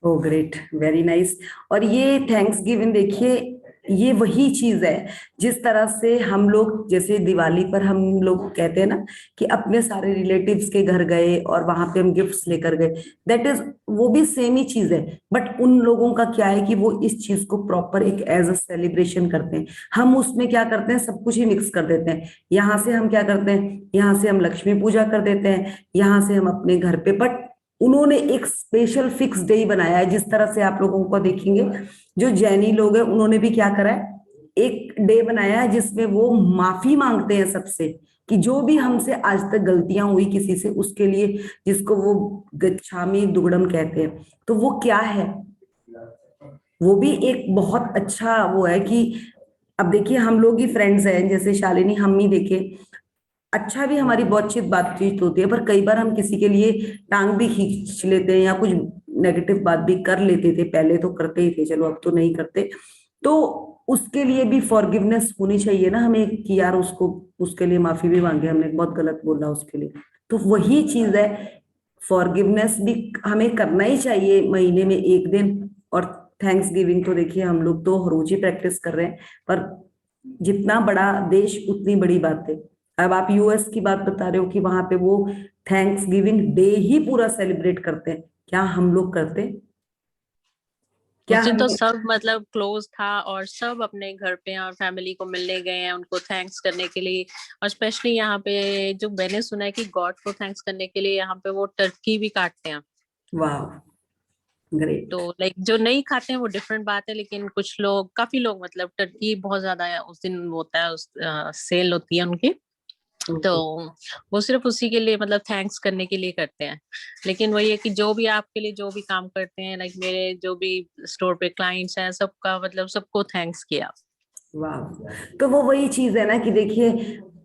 ओ ग्रेट, वेरी नाइस। और ये थैंक्स गिविंग देखिए, ये वही चीज है जिस तरह से हम लोग, जैसे दिवाली पर हम लोग कहते हैं ना कि अपने सारे रिलेटिव्स के घर गए और वहां पे हम गिफ्ट्स लेकर गए, दैट इज, वो भी सेम ही चीज है। बट उन लोगों का क्या है कि वो इस चीज को प्रॉपर एक एज अ सेलिब्रेशन करते हैं। हम उसमें क्या करते हैं, सब कुछ ही मिक्स कर देते हैं। यहाँ से हम क्या करते हैं, यहाँ से हम लक्ष्मी पूजा कर देते हैं, यहाँ से हम अपने घर पे, बट उन्होंने एक स्पेशल फिक्स डे बनाया है। जिस तरह से आप लोगों को देखेंगे, जो जैनी लोग हैं उन्होंने भी क्या करा है, एक डे बनाया है जिसमें वो माफी मांगते हैं सबसे कि जो भी हमसे आज तक गलतियां हुई किसी से, उसके लिए, जिसको वो गच्छामी दुग्धम कहते हैं। तो वो क्या है, वो भी एक बहुत अच्छा वो है कि अब देखिए हम लोग ही फ्रेंड्स हैं, जैसे शालिनी, हम ही देखे, अच्छा भी हमारी बातचीत होती है, पर कई बार हम किसी के लिए टांग भी खींच लेते हैं या कुछ नेगेटिव बात भी कर लेते थे। पहले तो करते ही थे, चलो अब तो नहीं करते। तो उसके लिए भी फॉरगिवनेस होनी चाहिए ना हमें कि यार उसको, उसके लिए माफी भी मांगे, हमने बहुत गलत बोला उसके लिए। तो वही चीज है, फॉरगिवनेस भी हमें करना ही चाहिए महीने में एक दिन। और थैंक्स गिविंग तो देखिए हम लोग तो रोज ही प्रैक्टिस कर रहे हैं, पर जितना बड़ा देश उतनी बड़ी बात है। अब आप यूएस की बात बता रहे हो कि वहां पे वो थैंक्स गिविंग डे ही पूरा सेलिब्रेट करते हैं, क्या हम लोग करते हैं? क्या उस दिन हम तो लोग? सब मतलब क्लोज था और सब अपने घर पे और फैमिली को मिलने गए हैं उनको थैंक्स करने के लिए। और स्पेशली यहाँ पे जो मैंने सुना है कि गॉड को थैंक्स करने के लिए यहाँ पे वो टर्की भी काटते हैं। वाह, ग्रेट। तो लाइक जो नहीं खाते हैं वो डिफरेंट बात है, लेकिन कुछ लोग, काफी लोग मतलब टर्की बहुत ज्यादा उस दिन होता है, उस सेल होती है उनकी। तो वो सिर्फ उसी के लिए मतलब थैंक्स करने के लिए करते हैं। लेकिन वही है कि जो भी आपके लिए जो भी काम करते हैं, लाइक मेरे जो भी स्टोर पे क्लाइंट्स हैं, सबका मतलब सबको थैंक्स किया। वाह, तो वो वही चीज है ना कि देखिए,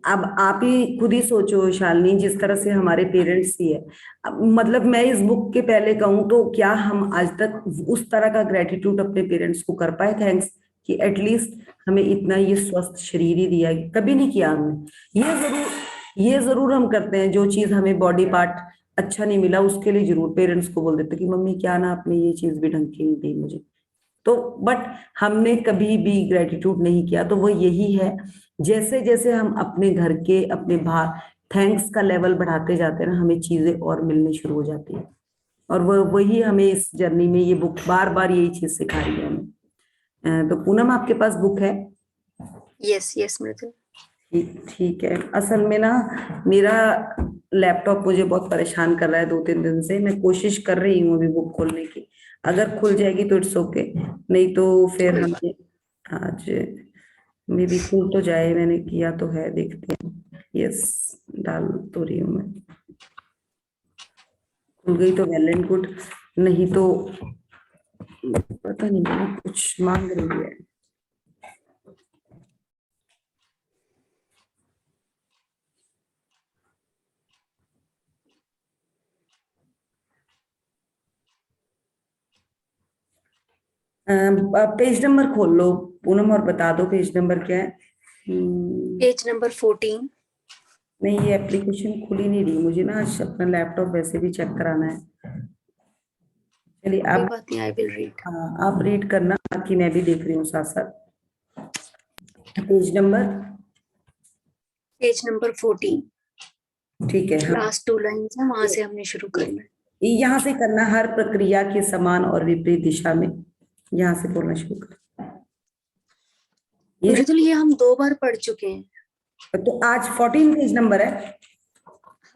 अब आप ही खुद ही सोचो शालिनी, जिस तरह से हमारे पेरेंट्स ही है, अब मतलब मैं इस बुक के पहले कहूँ तो क्या हम आज तक उस तरह का ग्रेटिट्यूड अपने पेरेंट्स को कर पाए थैंक्स, कि एटलीस्ट हमें इतना ये स्वस्थ शरीर ही दिया है? कभी नहीं किया हमने। ये जरूर हम करते हैं, जो चीज हमें बॉडी पार्ट अच्छा नहीं मिला उसके लिए जरूर पेरेंट्स को बोल देते कि मम्मी क्या ना आपने ये चीज भी ढंग की नहीं दी मुझे। तो बट हमने कभी भी ग्रेटिट्यूड नहीं किया। तो वो यही है, जैसे जैसे हम अपने घर के अपने बाहर थैंक्स का लेवल बढ़ाते जाते हैं ना, हमें चीजें और मिलनी शुरू हो जाती है। और वो वही हमें इस जर्नी में ये बुक बार बार यही चीज सिखा रही है हमें। तो पूनम आपके पास बुक है? यस यस मृदुल। ठीक है। असल में ना मेरा लैपटॉप मुझे बहुत परेशान कर रहा है 2-3 दिन से। मैं कोशिश कर रही हूँ अभी बुक खोलने की, अगर खुल जाएगी तो इट्स ओके, नहीं तो फिर हम आज मे भी खुल तो जाए। मैंने किया तो है, देखते हैं। यस, डाल तो रही हूँ मैं। खुल गई तो वेल एंड गुड, नहीं तो पता नहीं कुछ मांग रही है। पेज नंबर खोल लो पूनम और बता दो पेज नंबर क्या है। Page number 14। नहीं, ये एप्लीकेशन खुल ही नहीं रही मुझे ना, आज अपना लैपटॉप वैसे भी चेक कराना है। चलिए कोई आप, बात नहीं, आई विल रीड। हाँ आप रीड करना, बाकी मैं भी देख रही हूँ साथ साथ। पेज नंबर पेज नंबर 14, ठीक है। हाँ, लास्ट 2 लाइन्स है, वहां से हमने शुरू करना है। यहाँ से करना, हर प्रक्रिया के समान और विपरीत दिशा में, यहाँ से बोलना शुरू कर। ये मृदुल, ये हम 2 बार पढ़ चुके हैं। तो आज 14 पेज नंबर है।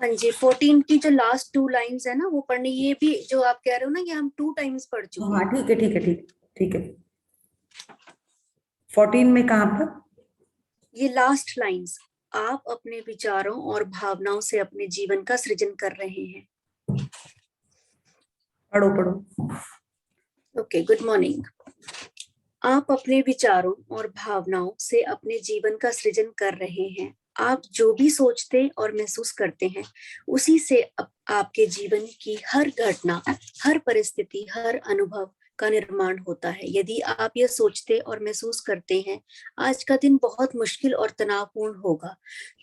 हाँ जी, 14 की जो लास्ट 2 लाइन्स है ना वो पढ़ने, ये भी जो आप कह रहे हो ना ये हम 2 टाइम्स पढ़ चुके हाँ हैं। ठीक है ठीक है ठीक है। 14 में कहाँ पर? ये लास्ट लाइन्स, आप अपने विचारों और भावनाओं से अपने जीवन का सृजन कर रहे हैं। पढ़ो पढ़ो। Okay, good morning. आप अपने विचारों और भावनाओं से अपने जीवन का सृजन कर रहे हैं। आप जो भी सोचते और महसूस करते हैं उसी से आपके जीवन की हर घटना, हर परिस्थिति, हर अनुभव का निर्माण होता है। यदि आप यह सोचते और महसूस करते हैं आज का दिन बहुत मुश्किल और तनावपूर्ण होगा,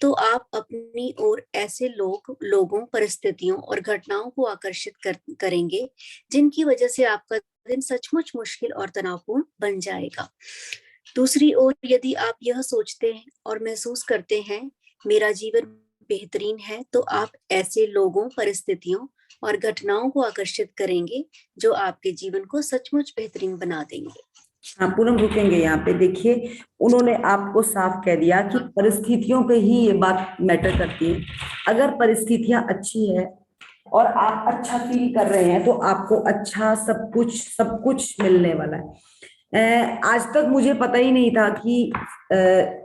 तो आप अपनी ओर ऐसे लोगों, परिस्थितियों और घटनाओं को आकर्षित करेंगे जिनकी वजह से आपका दिन सचमुच मुश्किल और तनावपूर्ण बन जाएगा। दूसरी ओर यदि आप यह सोचते हैं और महसूस करते हैं मेरा जीवन बेहतरीन है, तो आप ऐसे लोगों, परिस्थितियों और घटनाओं को आकर्षित करेंगे जो आपके जीवन को सचमुच बेहतरीन बना देंगे। हाँ पूनम रुकेंगे यहाँ पे। देखिए, उन्होंने आपको साफ कह दिया कि परिस्थितियों पे ही ये बात मैटर करती है। अगर परिस्थितियां अच्छी है और आप अच्छा फील कर रहे हैं तो आपको अच्छा सब कुछ मिलने वाला है। आज तक मुझे पता ही नहीं था कि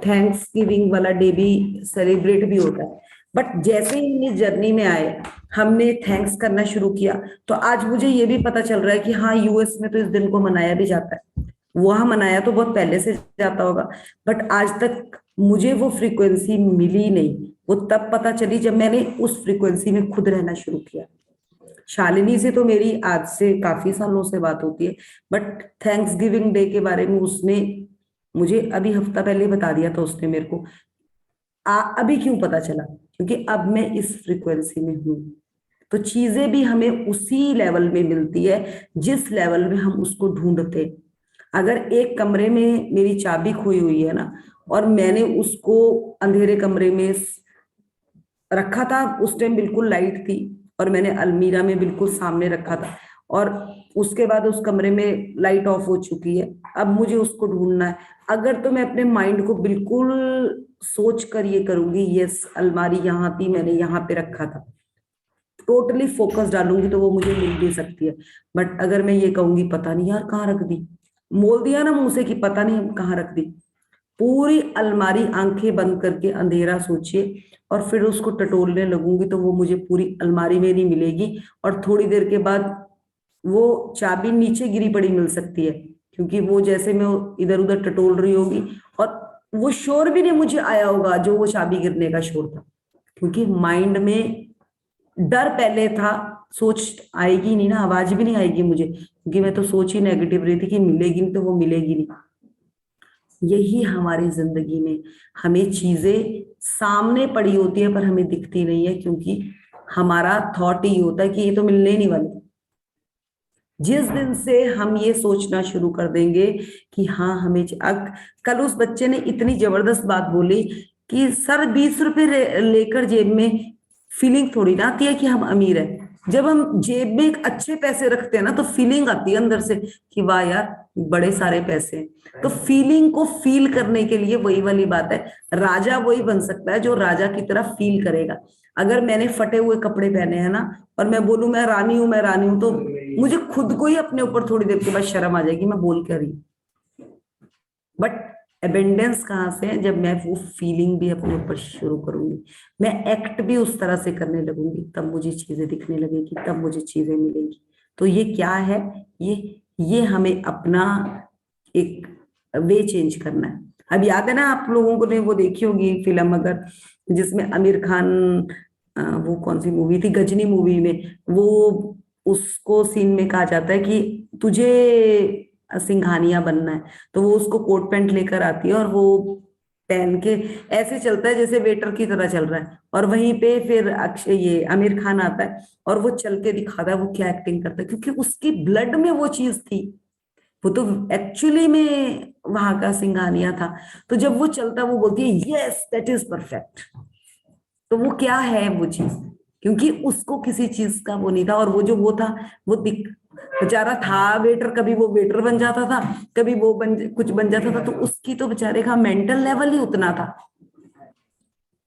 थैंक्स गिविंग वाला डे भी सेलिब्रेट भी होता है, बट जैसे ही इस जर्नी में आए, हमने थैंक्स करना शुरू किया, तो आज मुझे ये भी पता चल रहा है कि हाँ यूएस में तो इस दिन को मनाया भी जाता है। वहां मनाया तो बहुत पहले से जाता होगा, बट आज तक मुझे वो फ्रीक्वेंसी मिली नहीं। वो तब पता चली जब मैंने उस फ्रीक्वेंसी में खुद रहना शुरू किया। शालिनी से तो मेरी आज से काफी सालों से बात होती है, बट थैंक्स गिविंग डे के बारे में उसने मुझे अभी हफ्ता पहले बता दिया था उसने मेरे को। अभी क्यों पता चला? क्योंकि अब मैं इस फ्रीक्वेंसी में हूं, तो चीजें भी हमें उसी लेवल में मिलती है जिस लेवल में हम उसको ढूंढते। अगर एक कमरे में मेरी चाबी खोई हुई है ना, और मैंने उसको अंधेरे कमरे में रखा था, उस टाइम बिल्कुल लाइट थी और मैंने अलमीरा में बिल्कुल सामने रखा था, और उसके बाद उस कमरे में लाइट ऑफ हो चुकी है, अब मुझे उसको ढूंढना है। अगर तो मैं अपने माइंड को बिल्कुल सोच कर ये करूंगी, यस अलमारी यहाँ थी, मैंने यहाँ पे रखा था, टोटली फोकस डालूंगी तो वो मुझे मिल भी सकती है। बट अगर मैं ये कहूंगी पता नहीं यार कहाँ रख दी, बोल दिया ना मुंह से कि पता नहीं कहाँ रख दी, पूरी अलमारी आंखें बंद करके अंधेरा सोचिए और फिर उसको टटोलने लगूंगी तो वो मुझे पूरी अलमारी में नहीं मिलेगी, और थोड़ी देर के बाद वो चाबी नीचे गिरी पड़ी मिल सकती है, क्योंकि वो जैसे मैं इधर उधर टटोल रही होगी और वो शोर भी नहीं मुझे आया होगा जो वो चाबी गिरने का शोर था, क्योंकि माइंड में डर पहले था। सोच आएगी नहीं ना, आवाज भी नहीं आएगी मुझे, क्योंकि मैं तो सोच ही नेगेटिव रही थी कि मिलेगी नहीं तो वो मिलेगी नहीं। यही हमारी जिंदगी में हमें चीजें सामने पड़ी होती है पर हमें दिखती नहीं है, क्योंकि हमारा थॉट ही होता है कि ये तो मिलने ही नहीं वाली। जिस दिन से हम ये सोचना शुरू कर देंगे कि हाँ हमें कल उस बच्चे ने इतनी जबरदस्त बात बोली कि सर 20 रुपए लेकर जेब में फीलिंग थोड़ी ना आती है कि हम अमीर हैं। जब हम जेब में एक अच्छे पैसे रखते हैं ना तो फीलिंग आती है अंदर से कि वाह यार बड़े सारे पैसे हैं। तो फीलिंग को फील करने के लिए वही वाली बात है, राजा वही बन सकता है जो राजा की तरह फील करेगा। अगर मैंने फटे हुए कपड़े पहने हैं ना और मैं बोलूं मैं रानी हूं, तो मुझे खुद को ही अपने ऊपर थोड़ी देर के बाद शर्म आ जाएगी, मैं बोल क्या रही। बट एबेंडेंस कहाँ से है? जब मैं वो फीलिंग भी अपने ऊपर शुरू करूंगी, मैं एक्ट भी उस तरह से करने लगूंगी, तब मुझे चीजें दिखने लगेगी, तब मुझे चीजें मिलेंगी। तो ये क्या है? ये हमें अपना एक वे चेंज करना है। अब याद है ना आप लोगों को ने वो देखी होगी फिल्म, अगर जिसमें आमिर खान, वो कौन सी मूवी थी, गजनी मूवी में, वो उसको सीन में कहा जाता है कि तुझे सिंघानिया बनना है, तो वो उसको कोट पैंट लेकर आती है और वो पहन के ऐसे चलता है जैसे वेटर की तरह चल रहा है, और वहीं पे फिर अक्षय ये आमिर खान आता है और वो चल के दिखाता है वो क्या एक्टिंग करता है, क्योंकि उसकी ब्लड में वो चीज थी, वो तो एक्चुअली में वहां का सिंघानिया था। तो जब वो चलता वो बोलती है यस दैट इज परफेक्ट। तो वो क्या है वो चीज, क्योंकि उसको किसी चीज का वो नहीं था, और वो जो वो था वो बेचारा था वेटर, कभी वो वेटर बन जाता था, कभी वो कुछ बन जाता था, तो उसकी तो बेचारे का मेंटल लेवल ही उतना था।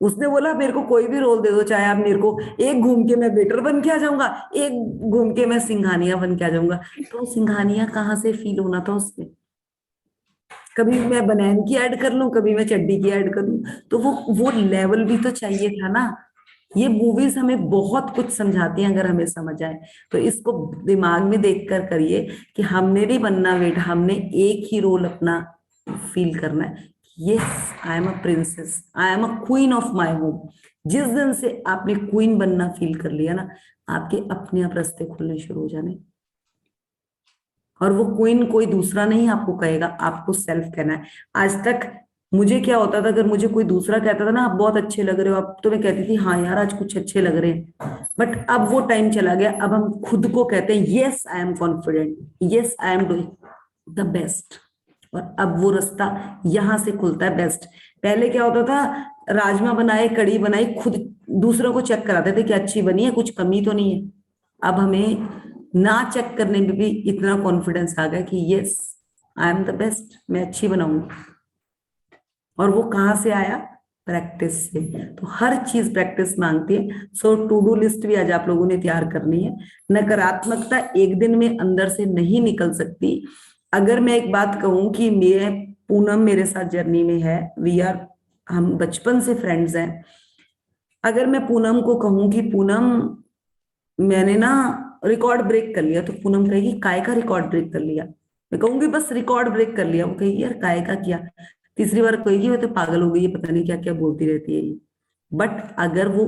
उसने बोला मेरे को कोई भी रोल दे दो, चाहे आप मेरे को एक घूम के मैं वेटर बन के आ जाऊंगा, एक घूम के मैं सिंघानिया बन के आ जाऊंगा। तो सिंघानिया कहाँ से फील होना था उसमें? कभी मैं बनैन की ऐड कर लूं, कभी मैं चड्डी की ऐड कर लूं, तो वो लेवल भी तो चाहिए था ना। ये मूवीज हमें बहुत कुछ समझाती हैं अगर हमें समझ आए तो। इसको दिमाग में देखकर करिए कि हमने नहीं बनना वेट, हमने एक ही रोल अपना फील करना है। Yes I am a princess, I am a queen of my home. जिस दिन से आपने क्वीन बनना फील कर लिया ना, आपके अपने आप रास्ते खुलने शुरू हो जाने। और वो क्वीन कोई दूसरा नहीं आपको कहेगा, आपको सेल्फ कहना है। आज तक मुझे क्या होता था, अगर मुझे कोई दूसरा कहता था ना आप बहुत अच्छे लग रहे हो, अब तो मैं कहती थी हाँ यार आज कुछ अच्छे लग रहे हैं। बट अब वो टाइम चला गया, अब हम खुद को कहते हैं yes I am confident, yes I am doing the best. और अब वो रास्ता यहां से खुलता है बेस्ट। पहले क्या होता था, राजमा बनाए कड़ी बनाई खुद दूसरों को चेक कराते थे कि अच्छी बनी है, कुछ कमी तो नहीं है। अब हमें ना चेक करने में भी इतना कॉन्फिडेंस आ गया कि yes I am the best, मैं अच्छी बनाऊंगी। और वो कहाँ से आया? प्रैक्टिस से। तो हर चीज प्रैक्टिस मांगती है। सो टू डू लिस्ट भी आज आप लोगों ने तैयार करनी है। नकारात्मकता एक दिन में अंदर से नहीं निकल सकती। अगर मैं एक बात कहूं कि पूनम मेरे साथ जर्नी में है, हम बचपन से फ्रेंड्स हैं। अगर मैं पूनम को कहूं कि पूनम मैंने ना रिकॉर्ड ब्रेक कर लिया, तो पूनम कहेगी काय का रिकॉर्ड ब्रेक कर लिया? मैं कहूंगी बस रिकॉर्ड ब्रेक कर लिया। वो कहेगी यार काय का क्या? तीसरी बार कहेगी वो तो पागल हो गई है, पता नहीं क्या क्या बोलती रहती है ये। बट अगर वो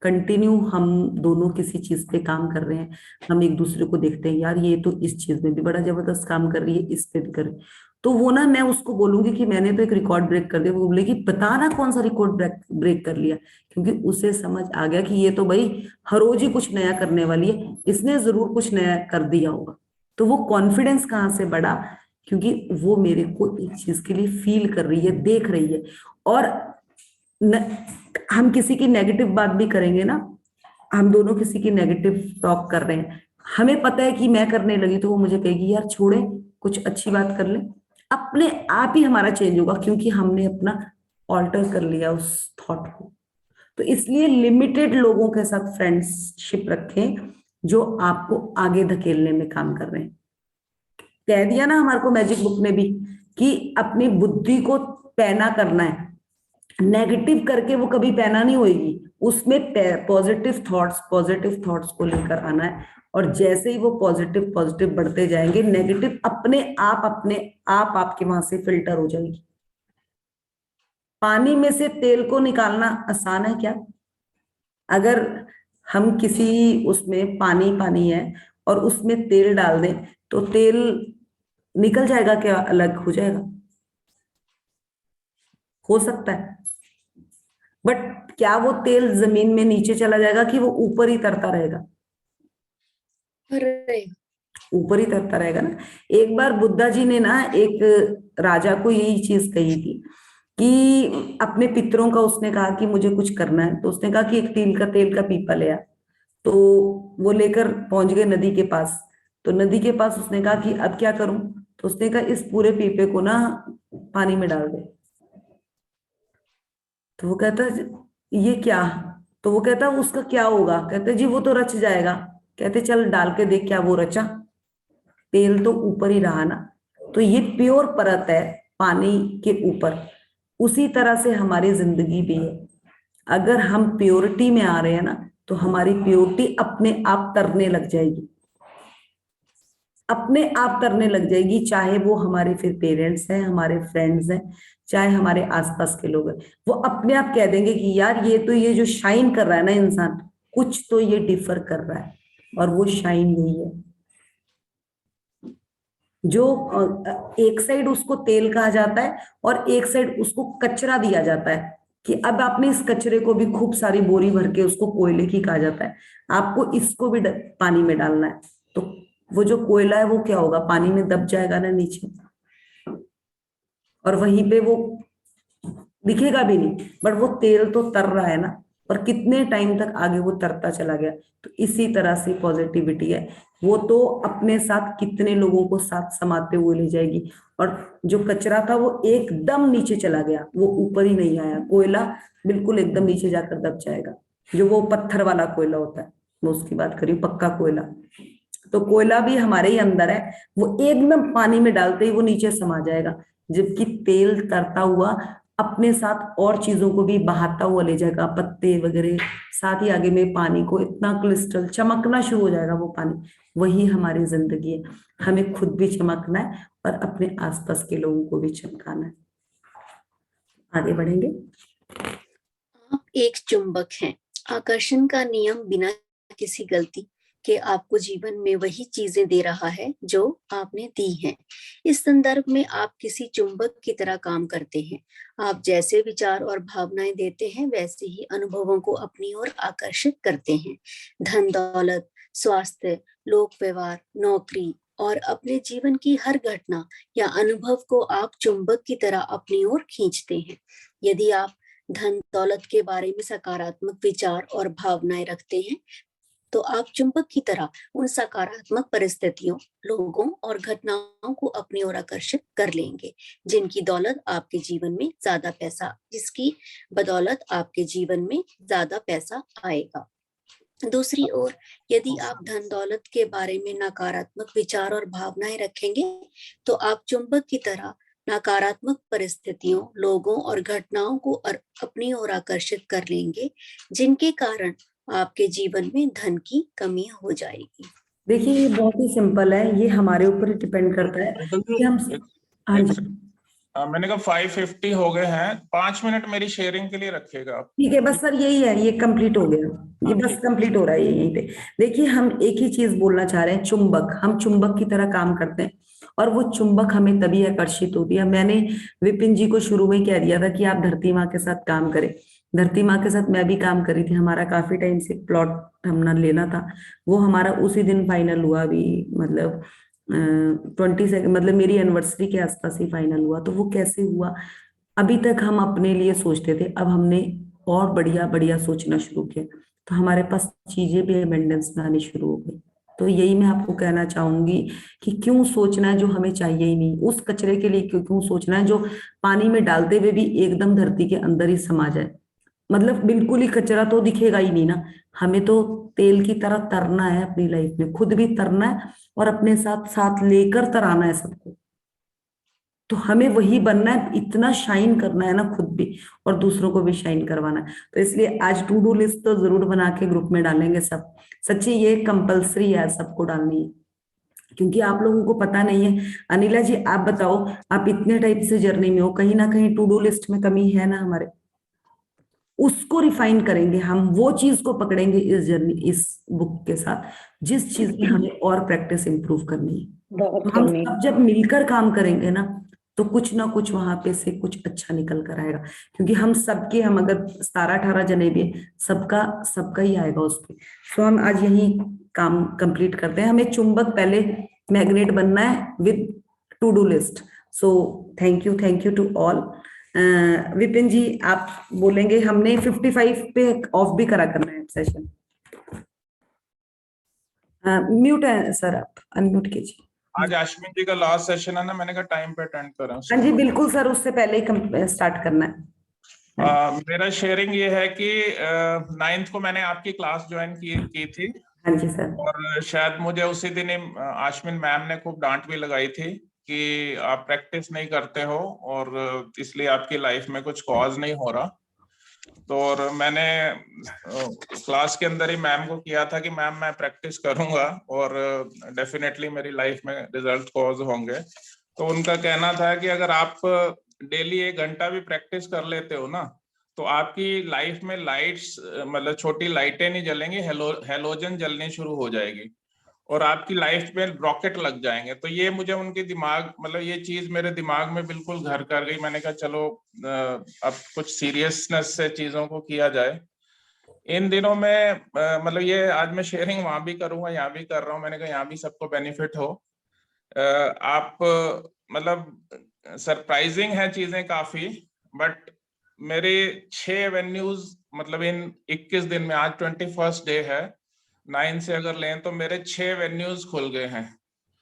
कंटिन्यू हम दोनों किसी चीज पे काम कर रहे हैं, हम एक दूसरे को देखते हैं यार ये तो इस चीज में भी बड़ा जबरदस्त काम कर रही है, इस पे भी कर रही है, तो वो ना मैं उसको बोलूंगी कि मैंने तो एक रिकॉर्ड ब्रेक कर दिया। वो बोलेगी बता ना कौन सा रिकॉर्ड ब्रेक कर लिया, क्योंकि उसे समझ आ गया कि ये तो भाई हर रोज ही कुछ नया करने वाली है, इसने जरूर कुछ नया कर दिया होगा। तो वो कॉन्फिडेंस कहाँ से बढ़ा? क्योंकि वो मेरे को एक चीज के लिए फील कर रही है, देख रही है। और हम किसी की नेगेटिव बात भी करेंगे ना, हम दोनों किसी की नेगेटिव टॉक कर रहे हैं, हमें पता है कि मैं करने लगी तो वो मुझे कहेगी यार छोड़े कुछ अच्छी बात कर ले। अपने आप ही हमारा चेंज होगा, क्योंकि हमने अपना ऑल्टर कर लिया उस थॉट को। तो इसलिए लिमिटेड लोगों के साथ फ्रेंडशिप रखें जो आपको आगे धकेलने में काम कर रहे हैं। कह दिया ना हमारे को मैजिक बुक ने भी कि अपनी बुद्धि को पैना करना है, नेगेटिव करके वो कभी पैना नहीं होगी, उसमें पॉजिटिव थॉट्स को लेकर आना है। और जैसे ही वो पॉजिटिव बढ़ते जाएंगे, नेगेटिव अपने आप आपके वहां से फिल्टर हो जाएगी। पानी में से तेल को निकालना आसान है क्या? अगर हम किसी उसमें पानी है और उसमें तेल डाल दें तो तेल निकल जाएगा क्या? अलग हो जाएगा? हो सकता है, बट क्या वो तेल जमीन में नीचे चला जाएगा कि वो ऊपर ही तरता रहेगा? ऊपर ही तरता रहेगा ना। एक बार बुद्धा जी ने ना एक राजा को यही चीज कही थी कि अपने पितरों का उसने कहा कि मुझे कुछ करना है, तो उसने कहा कि एक तेल का पीपा ले आ। तो वो लेकर पहुंच गए नदी के पास। तो नदी के पास उसने कहा कि अब क्या करूं, तो उसने कहा इस पूरे पीपे को ना पानी में डाल दे। तो वो कहता ये क्या, तो वो कहता उसका क्या होगा, कहते जी वो तो रच जाएगा। कहते चल डाल के देख क्या वो रचा, तेल तो ऊपर ही रहा ना। तो ये प्योर परत है पानी के ऊपर। उसी तरह से हमारी जिंदगी भी है। अगर हम प्योरिटी में आ रहे हैं ना, तो हमारी प्योरिटी अपने आप तरने लग जाएगी, अपने आप तरने लग जाएगी। चाहे वो हमारे फिर पेरेंट्स हैं, हमारे फ्रेंड्स हैं, चाहे हमारे आसपास के लोग हैं, वो अपने आप कह देंगे कि यार ये जो शाइन कर रहा है ना इंसान, कुछ तो ये डिफर कर रहा है। और वो शाइन यही है जो एक साइड उसको तेल कहा जाता है और एक साइड उसको कचरा दिया जाता है कि अब आपने इस कचरे को भी खूब सारी बोरी भर के उसको कोयले की कहा जाता है, आपको इसको भी पानी में डालना है। तो वो जो कोयला है वो क्या होगा, पानी में दब जाएगा ना नीचे, और वहीं पे वो दिखेगा भी नहीं, बट वो तेल तो तर रहा है ना, और कितने टाइम तक आगे वो तरता चला गया। तो इसी तरह से पॉजिटिविटी है, वो तो अपने साथ कितने लोगों को साथ समाते हुए ले जाएगी। और जो कचरा था वो एकदम नीचे चला गया, वो ऊपर ही नहीं आया। कोयला बिल्कुल एकदम नीचे जाकर दब जाएगा, जो वो पत्थर वाला कोयला होता है, मैं उसकी बात करी, पक्का कोयला। तो कोयला भी हमारे ही अंदर है, वो एकदम पानी में डालते ही वो नीचे समा जाएगा, जबकि तेल तरता हुआ अपने साथ और चीजों को भी बहाता हुआ ले जाएगा, पत्ते वगैरह, साथ ही आगे में पानी को इतना क्रिस्टल चमकना शुरू हो जाएगा वो पानी। वही हमारी जिंदगी है, हमें खुद भी चमकना है और अपने आसपास के लोगों को भी चमकाना है। आगे बढ़ेंगे। आप एक चुंबक हैं। आकर्षण का नियम बिना किसी गलती के आपको जीवन में वही चीजें दे रहा है जो आपने दी हैं। इस संदर्भ में आप किसी चुंबक की तरह काम करते हैं। आप जैसे विचार और भावनाएं देते हैं, वैसे ही अनुभवों को अपनी ओर आकर्षित करते हैं। धन दौलत, स्वास्थ्य, लोक व्यवहार, नौकरी और अपने जीवन की हर घटना या अनुभव को आप चुंबक की तरह अपनी ओर खींचते हैं। यदि आप धन दौलत के बारे में सकारात्मक विचार और भावनाएं रखते हैं, तो आप चुंबक की तरह उन सकारात्मक परिस्थितियों, लोगों और घटनाओं को अपनी ओर आकर्षित कर लेंगे, जिसकी बदौलत आपके जीवन में ज्यादा पैसा आएगा। दूसरी ओर, यदि आप धन दौलत के बारे में नकारात्मक विचार और भावनाएं रखेंगे, तो आप चुंबक की तरह नकारात्मक परिस्थितियों, लोगों और घटनाओं को अपनी ओर आकर्षित कर लेंगे, जिनके कारण आपके जीवन में धन की कमी हो जाएगी। देखिए ये बहुत ही सिंपल है, ये हमारे ऊपर ही डिपेंड करता है कि हम। हाँ जी, मैंने कहा 550 हो गए हैं, 5 मिनट मेरी शेयरिंग के लिए रखिएगा। ठीक है, बस सर यही है, ये कंप्लीट हो गया, ये बस कंप्लीट हो रहा है यहीं पे। देखिए हम एक ही चीज बोलना चाह रहे हैं, चुंबक, हम चुंबक की तरह काम करते हैं और वो चुंबक हमें तभी आकर्षित होती है। मैंने विपिन जी को शुरू में कह दिया था कि आप धरती माँ के साथ काम करें। धरती माँ के साथ मैं भी काम करी थी, हमारा काफी टाइम से प्लॉट हमने लेना था, वो हमारा उसी दिन फाइनल हुआ। अभी मतलब 22 मतलब मेरी एनिवर्सरी के आसपास ही फाइनल हुआ। तो वो कैसे हुआ, अभी तक हम अपने लिए सोचते थे, अब हमने और बढ़िया बढ़िया सोचना शुरू किया, तो हमारे पास चीजें भी अबंडेंस में आनी शुरू हो गई। तो यही मैं आपको कहना चाहूंगी कि क्यों सोचना है जो हमें चाहिए ही नहीं, उस कचरे के लिए क्यों सोचना है जो पानी में डालते हुए भी एकदम धरती के अंदर ही समा जाए। मतलब बिल्कुल ही कचरा तो दिखेगा ही नहीं ना, हमें तो तेल की तरह तरना है अपनी लाइफ में, खुद भी तरना है और अपने साथ साथ लेकर तराना है सबको। तो हमें वही बनना है, इतना शाइन करना है ना खुद भी और दूसरों को भी शाइन करवाना है। तो इसलिए आज टू डू लिस्ट तो जरूर बना के ग्रुप में डालेंगे सब। सच्ची ये कंपलसरी है, सबको डालनी है, क्योंकि आप लोगों को पता नहीं है। अनिला जी आप बताओ, आप इतने टाइप से जर्नी में हो, कहीं ना कहीं टू डू लिस्ट में कमी है ना हमारे, उसको रिफाइन करेंगे हम, वो चीज को पकड़ेंगे इस जर्नी, इस बुक के साथ, जिस चीज में हमें और प्रैक्टिस इंप्रूव करनी है। बहुत तो हम कमी। सब जब मिलकर काम करेंगे ना, तो कुछ ना कुछ वहां पे से कुछ अच्छा निकल कर आएगा, क्योंकि हम सबके, हम अगर 17-18 जने भी हैं, सबका सबका ही आएगा उस पे। तो हम आज यही काम कंप्लीट करते हैं। हमें चुंबक पहले मैग्नेट बनना है with to do list. So thank you to all. Vipin ji आप बोलेंगे, हमने 55 पे ऑफ भी करा करना है सेशन। म्यूट है सर, आप अनम्यूट कीजिए। आज अश्विन जी का लास्ट सेशन है ना, मैंने कहा टाइम पे अटेंड करें हाँ जी बिल्कुल सर, उससे पहले ही स्टार्ट करना है। मेरा शेयरिंग ये है कि 9th को मैंने आपकी क्लास ज्वाइन की थी, हाँ जी सर। और शायद मुझे उसी दिन ही आश्विन मैम ने खूब डांट भी लगाई थी कि आप प्रैक्टिस नहीं करते हो और इसलिए आपकी लाइफ में कुछ कॉज नहीं हो रहा। तो और मैंने क्लास के अंदर ही मैम को किया था कि मैम मैं प्रैक्टिस करूंगा और डेफिनेटली मेरी लाइफ में रिजल्ट कॉज होंगे। तो उनका कहना था कि अगर आप डेली 1 घंटा भी प्रैक्टिस कर लेते हो ना, तो आपकी लाइफ में लाइट्स, मतलब छोटी लाइटें नहीं जलेंगी, हेलोजन जलनी शुरू हो जाएगी और आपकी लाइफ में रॉकेट लग जाएंगे। तो ये मुझे उनके दिमाग, मतलब ये चीज मेरे दिमाग में बिल्कुल घर कर गई। मैंने कहा चलो अब कुछ सीरियसनेस से चीजों को किया जाए। इन दिनों में मतलब ये आज मैं शेयरिंग वहां भी करूंगा, यहाँ भी कर रहा हूँ, मैंने कहा यहाँ भी सबको बेनिफिट हो। आप मतलब सरप्राइजिंग है चीजें काफी, बट मेरे 6 एवेन्यूज, मतलब इन 21 दिन में, आज 21st डे है, 9 से अगर लें तो मेरे 6 वेन्यूज खुल गए हैं।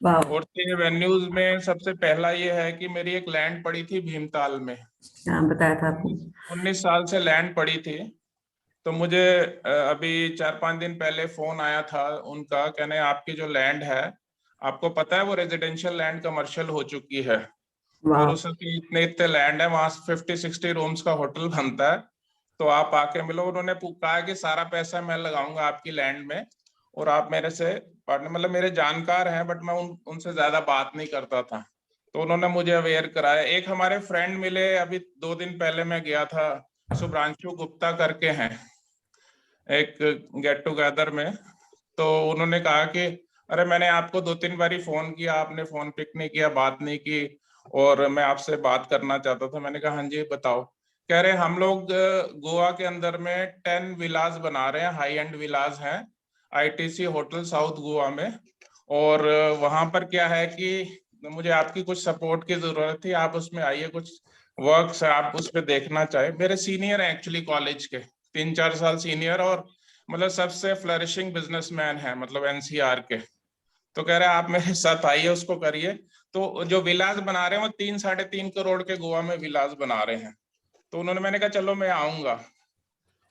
और 6 वेन्यूज में सबसे पहला ये है कि मेरी एक लैंड पड़ी थी भीमताल में, बताया था आपने, 19 साल से लैंड पड़ी थी। तो मुझे अभी 4-5 दिन पहले फोन आया था उनका, कहने आपकी जो लैंड है, आपको पता है वो रेजिडेंशियल लैंड कमर्शियल हो चुकी है और उसकी इतने लैंड है, वहां 50-60 रूम्स का होटल बनता है, तो आप आके मिलो। उन्होंने कहा कि सारा पैसा मैं लगाऊंगा आपकी लैंड में और आप मेरे से पार्टनर, मतलब मेरे जानकार हैं, बट मैं उनसे ज्यादा बात नहीं करता था। तो उन्होंने मुझे अवेयर कराया। एक हमारे फ्रेंड मिले, अभी 2 दिन पहले मैं गया था, शुभ्रांशु गुप्ता करके हैं, एक गेट टुगेदर में। तो उन्होंने कहा कि अरे मैंने आपको 2-3 बारी फोन किया, आपने फोन पिक नहीं किया, बात नहीं की, और मैं आपसे बात करना चाहता था। मैंने कहा हाँ जी बताओ। कह रहे हम लोग गोवा के अंदर में 10 विलास बना रहे हैं, हाई एंड विलास हैं, आईटीसी होटल साउथ गोवा में। और वहां पर क्या है कि मुझे आपकी कुछ सपोर्ट की जरूरत थी, आप उसमें आइए, कुछ वर्क्स आप उस पर देखना चाहे। मेरे सीनियर हैं एक्चुअली कॉलेज के, 3-4 साल सीनियर, और मतलब सबसे फ्लरिशिंग बिजनेसमैन है, मतलब एनसीआर के। तो कह रहे आप मेरे साथ आइए, उसको करिए। तो जो विलास बना रहे हैं वो 3-3.5 करोड़ के गोवा में विलास बना रहे हैं। तो उन्होंने, मैंने कहा चलो मैं आऊंगा।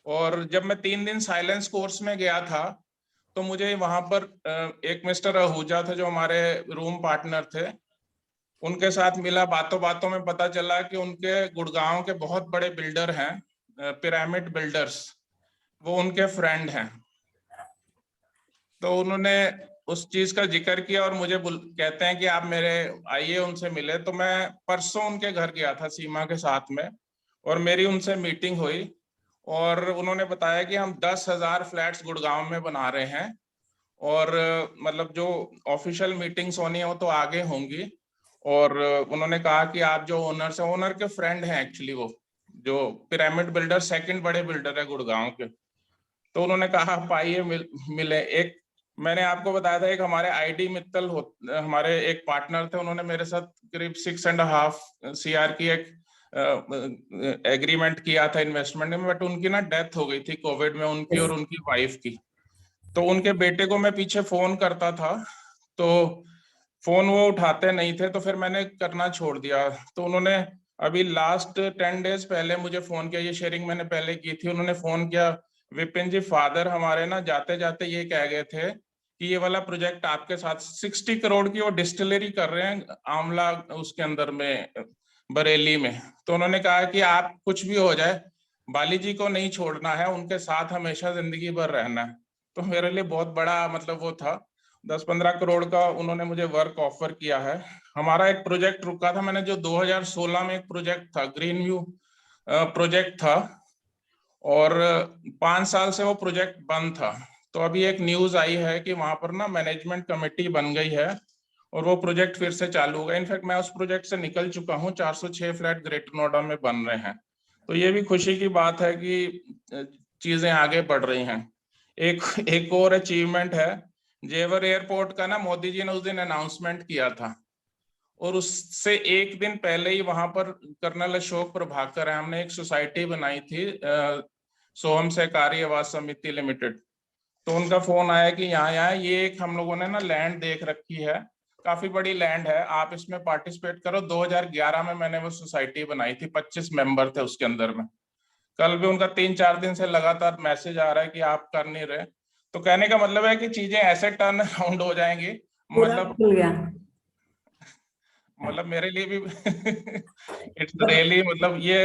और जब मैं 3 दिन साइलेंस कोर्स में गया था, तो मुझे वहां पर एक मिस्टर आहूजा थे जो हमारे रूम पार्टनर थे, उनके साथ मिला। बातों बातों में पता चला कि उनके गुड़गांव के बहुत बड़े बिल्डर हैं, पिरामिड बिल्डर्स, वो उनके फ्रेंड हैं। तो उन्होंने उस चीज का जिक्र किया और मुझे कहते हैं कि आप मेरे आइए, उनसे मिले। तो मैं परसों उनके घर गया था सीमा के साथ में, और मेरी उनसे मीटिंग हुई और उन्होंने बताया कि हम 10,000 फ्लैट्स गुड़गांव में बना रहे हैं, और मतलब जो ऑफिशियल मीटिंग्स होनी है वो तो आगे होंगी। और उन्होंने कहा कि आप जो ओनर्स हैं, ओनर के फ्रेंड हैं एक्चुअली, वो जो पिरामिड बिल्डर सेकंड बड़े बिल्डर है गुड़गांव के। तो उन्होंने कहा आप आइए मिले। एक मैंने आपको बताया था, एक हमारे आईडी मित्तल हमारे एक पार्टनर थे, उन्होंने मेरे साथ करीब 6.5 CR की एक एग्रीमेंट किया था इन्वेस्टमेंट में, बट उनकी ना डेथ हो गई थी कोविड में, उनकी और उनकी वाइफ की। तो उनके बेटे को मैं पीछे फोन करता था, तो फोन वो उठाते नहीं थे, तो फिर मैंने करना छोड़ दिया। तो उन्होंने अभी लास्ट 10 डेज पहले मुझे फोन किया, ये शेयरिंग मैंने पहले की थी। उन्होंने फोन किया, विपिन जी फादर हमारे ना जाते जाते ये कह गए थे कि ये वाला प्रोजेक्ट आपके साथ 60 करोड़ की वो डिस्टिलरी कर रहे हैं आंवला उसके अंदर में, बरेली में। तो उन्होंने कहा कि आप कुछ भी हो जाए, बाली जी को नहीं छोड़ना है, उनके साथ हमेशा जिंदगी भर रहना है। तो मेरे लिए बहुत बड़ा मतलब वो था, 10-15 करोड़ का उन्होंने मुझे वर्क ऑफर किया है। हमारा एक प्रोजेक्ट रुका था, मैंने जो 2016 में एक प्रोजेक्ट था, ग्रीन व्यू प्रोजेक्ट था, और 5 साल से वो प्रोजेक्ट बंद था। तो अभी एक न्यूज आई है कि वहां पर ना मैनेजमेंट कमेटी बन गई है और वो प्रोजेक्ट फिर से चालू होगा। इनफैक्ट मैं उस प्रोजेक्ट से निकल चुका हूँ, 406 फ्लैट ग्रेटर नोएडा में बन रहे हैं। तो ये भी खुशी की बात है कि चीजें आगे बढ़ रही हैं। एक और अचीवमेंट है, जेवर एयरपोर्ट का ना मोदी जी ने उस दिन अनाउंसमेंट किया था, और उससे एक दिन पहले ही वहां पर कर्नल अशोक प्रभाकर है, हमने एक सोसाइटी बनाई थी सोहम सहकारी आवास समिति लिमिटेड। तो उनका फोन आया कि यहाँ ये एक हम लोगों ने ना लैंड देख रखी है, काफी बड़ी लैंड है, आप इसमें पार्टिसिपेट करो। 2011 में मैंने वो सोसाइटी बनाई थी, 25 मेंबर थे उसके अंदर में। कल भी उनका 3-4 दिन से लगातार मैसेज आ रहा है कि आप कर नहीं रहे। तो कहने का मतलब है कि चीजें ऐसे टर्न अराउंड हो जाएंगी, मतलब खुल गया। मतलब मेरे लिए भी इट्स रियली, मतलब ये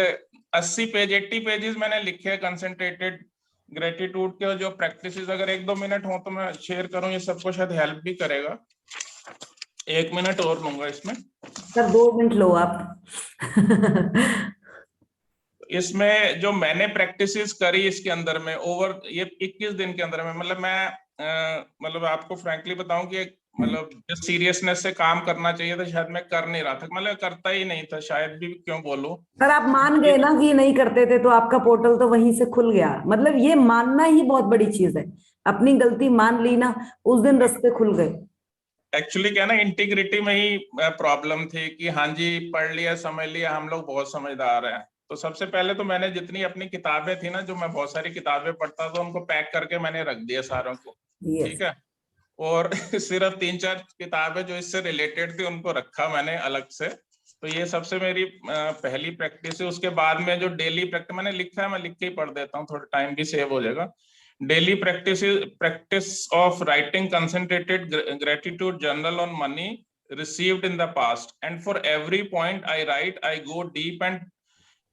80 पेज 80 पेजेस मैंने लिखे हैं कंसंट्रेटेड ग्रेटिट्यूड के, जो प्रैक्टिसेस अगर 1-2 मिनट हो तो मैं शेयर करूं, ये सबको शायद हेल्प भी करेगा। 1 मिनट और लूंगा इसमें सर, 2 मिनट लो आप। इसमें जो मैंने प्रैक्टिसेस करी इसके अंदर में ओवर ये 21 दिन के अंदर में, मतलब मैं मतलब आपको फ्रैंकली बताऊं कि मतलब जिस सीरियसनेस से काम करना चाहिए था शायद मैं कर नहीं रहा था, मतलब करता ही नहीं था शायद भी, क्यों बोलूं। सर, आप मान गए ना कि नहीं करते थे, तो आपका पोर्टल तो वहीं से खुल गया। मतलब ये मानना ही बहुत बड़ी चीज है, अपनी गलती मान ली ना, उस दिन रास्ते खुल गए। एक्चुअली क्या ना, इंटीग्रिटी में ही प्रॉब्लम थी कि हाँ जी पढ़ लिया समझ लिया, हम लोग बहुत समझदार हैं। तो सबसे पहले तो मैंने जितनी अपनी किताबें थी ना, जो मैं बहुत सारी किताबें पढ़ता था, उनको पैक करके मैंने रख दिया सारों को, ठीक है। और सिर्फ 3-4 किताबें जो इससे रिलेटेड थी उनको रखा मैंने अलग से। तो ये सबसे मेरी पहली प्रैक्टिस है। उसके बाद में जो डेली प्रैक्टिस मैंने लिखा है, मैं लिख के ही पढ़ देता हूँ, थोड़ा टाइम भी सेव हो जाएगा। Daily practice of writing concentrated gratitude journal on money received in the past, and for every point I write, I go deep and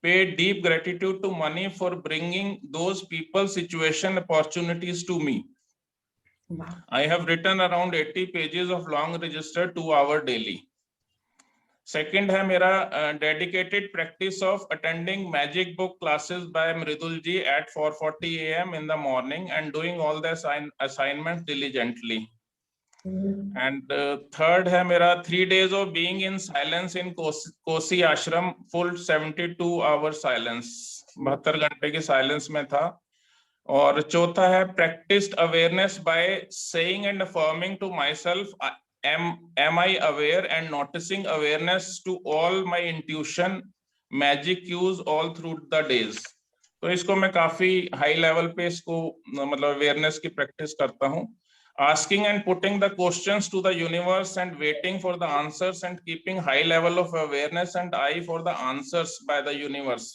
pay deep gratitude to money for bringing those people, situation, opportunities to me. Wow. I have written around 80 pages of long register 2 hour daily. Second है मेरा dedicated practice of attending magic book classes by Mridul ji at 4:40 AM in the morning and doing all the assignments diligently. And third है मेरा 3 days of being in silence in Kosi आश्रम, full 72 hour silence, 72 घंटे की साइलेंस में था। और चौथा है practiced awareness by saying and affirming to myself, am I aware, and noticing awareness to all my intuition magic cues all through the days. तो इसको मैं काफी हाई लेवल पे इसको मतलब अवेयरनेस की प्रैक्टिस करता हूँ। asking and putting the questions to the universe and waiting for the answers and keeping high level of awareness and eye for the answers by the universe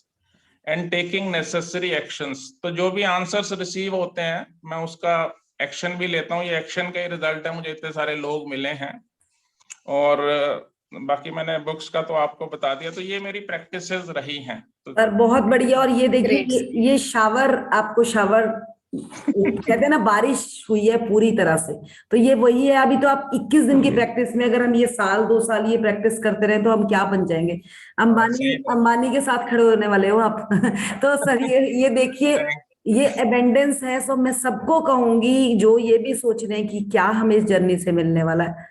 and taking necessary actions. तो जो भी आंसर्स रिसीव होते हैं मैं उसका एक्शन भी लेता हूँ। ये एक्शन का ही रिजल्ट है, मुझे इतने सारे लोग मिले हैं। और बाकी मैंने बुक्स का तो आपको बता दिया। तो ये मेरी प्रैक्टिसेस रही हैं। तो सर बहुत बढ़िया। और ये देखिए, ये शावर, आपको शावर कहते हैं ना, बारिश हुई है पूरी तरह से। तो ये वही है। अभी तो आप 21 दिन की प्रैक्टिस में, अगर हम ये 1-2 साल ये प्रैक्टिस करते रहे तो हम क्या बन जाएंगे। अंबानी के साथ खड़े होने वाले हो आप। तो सर ये देखिए, ये एबेंडेंस है। सो मैं सबको कहूंगी जो ये भी सोच रहे हैं कि क्या हमें इस जर्नी से मिलने वाला है।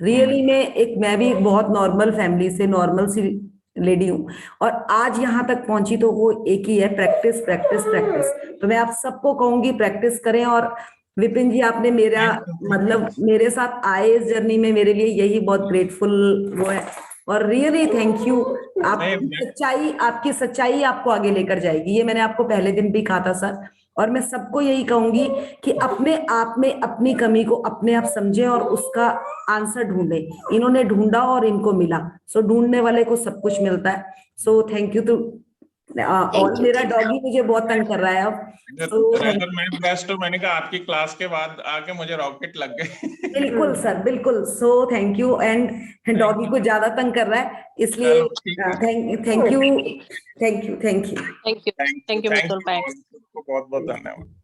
रियली में मैं भी बहुत नॉर्मल फैमिली से नॉर्मल सी लेडी हूँ, और आज यहाँ तक पहुंची तो वो एक ही है, प्रैक्टिस प्रैक्टिस प्रैक्टिस। तो मैं आप सबको कहूंगी प्रैक्टिस करें। और विपिन जी, आपने मेरा मतलब मेरे साथ आए इस जर्नी में, मेरे लिए यही बहुत ग्रेटफुल वो है। और रियली थैंक यू। आपकी सच्चाई आपको आगे लेकर जाएगी। ये मैंने आपको पहले दिन भी कहा था सर। और मैं सबको यही कहूंगी कि अपने आप में अपनी कमी को अपने आप समझे और उसका आंसर ढूंढे। इन्होंने ढूंढा और इनको मिला। सो ढूंढने वाले को सब कुछ मिलता है। सो थैंक यू। और मेरा डॉगी मुझे बहुत तंग कर रहा है अब। मैं बेस्ट हूं। मैंने कहा आपकी क्लास के बाद आके मुझे रॉकेट लग गए। बिल्कुल सर, बिल्कुल। सो थैंक यू। एंड डॉगी को ज्यादा तंग कर रहा है, इसलिए thank you. Thank you Mitul. बहुत बहुत धन्यवाद।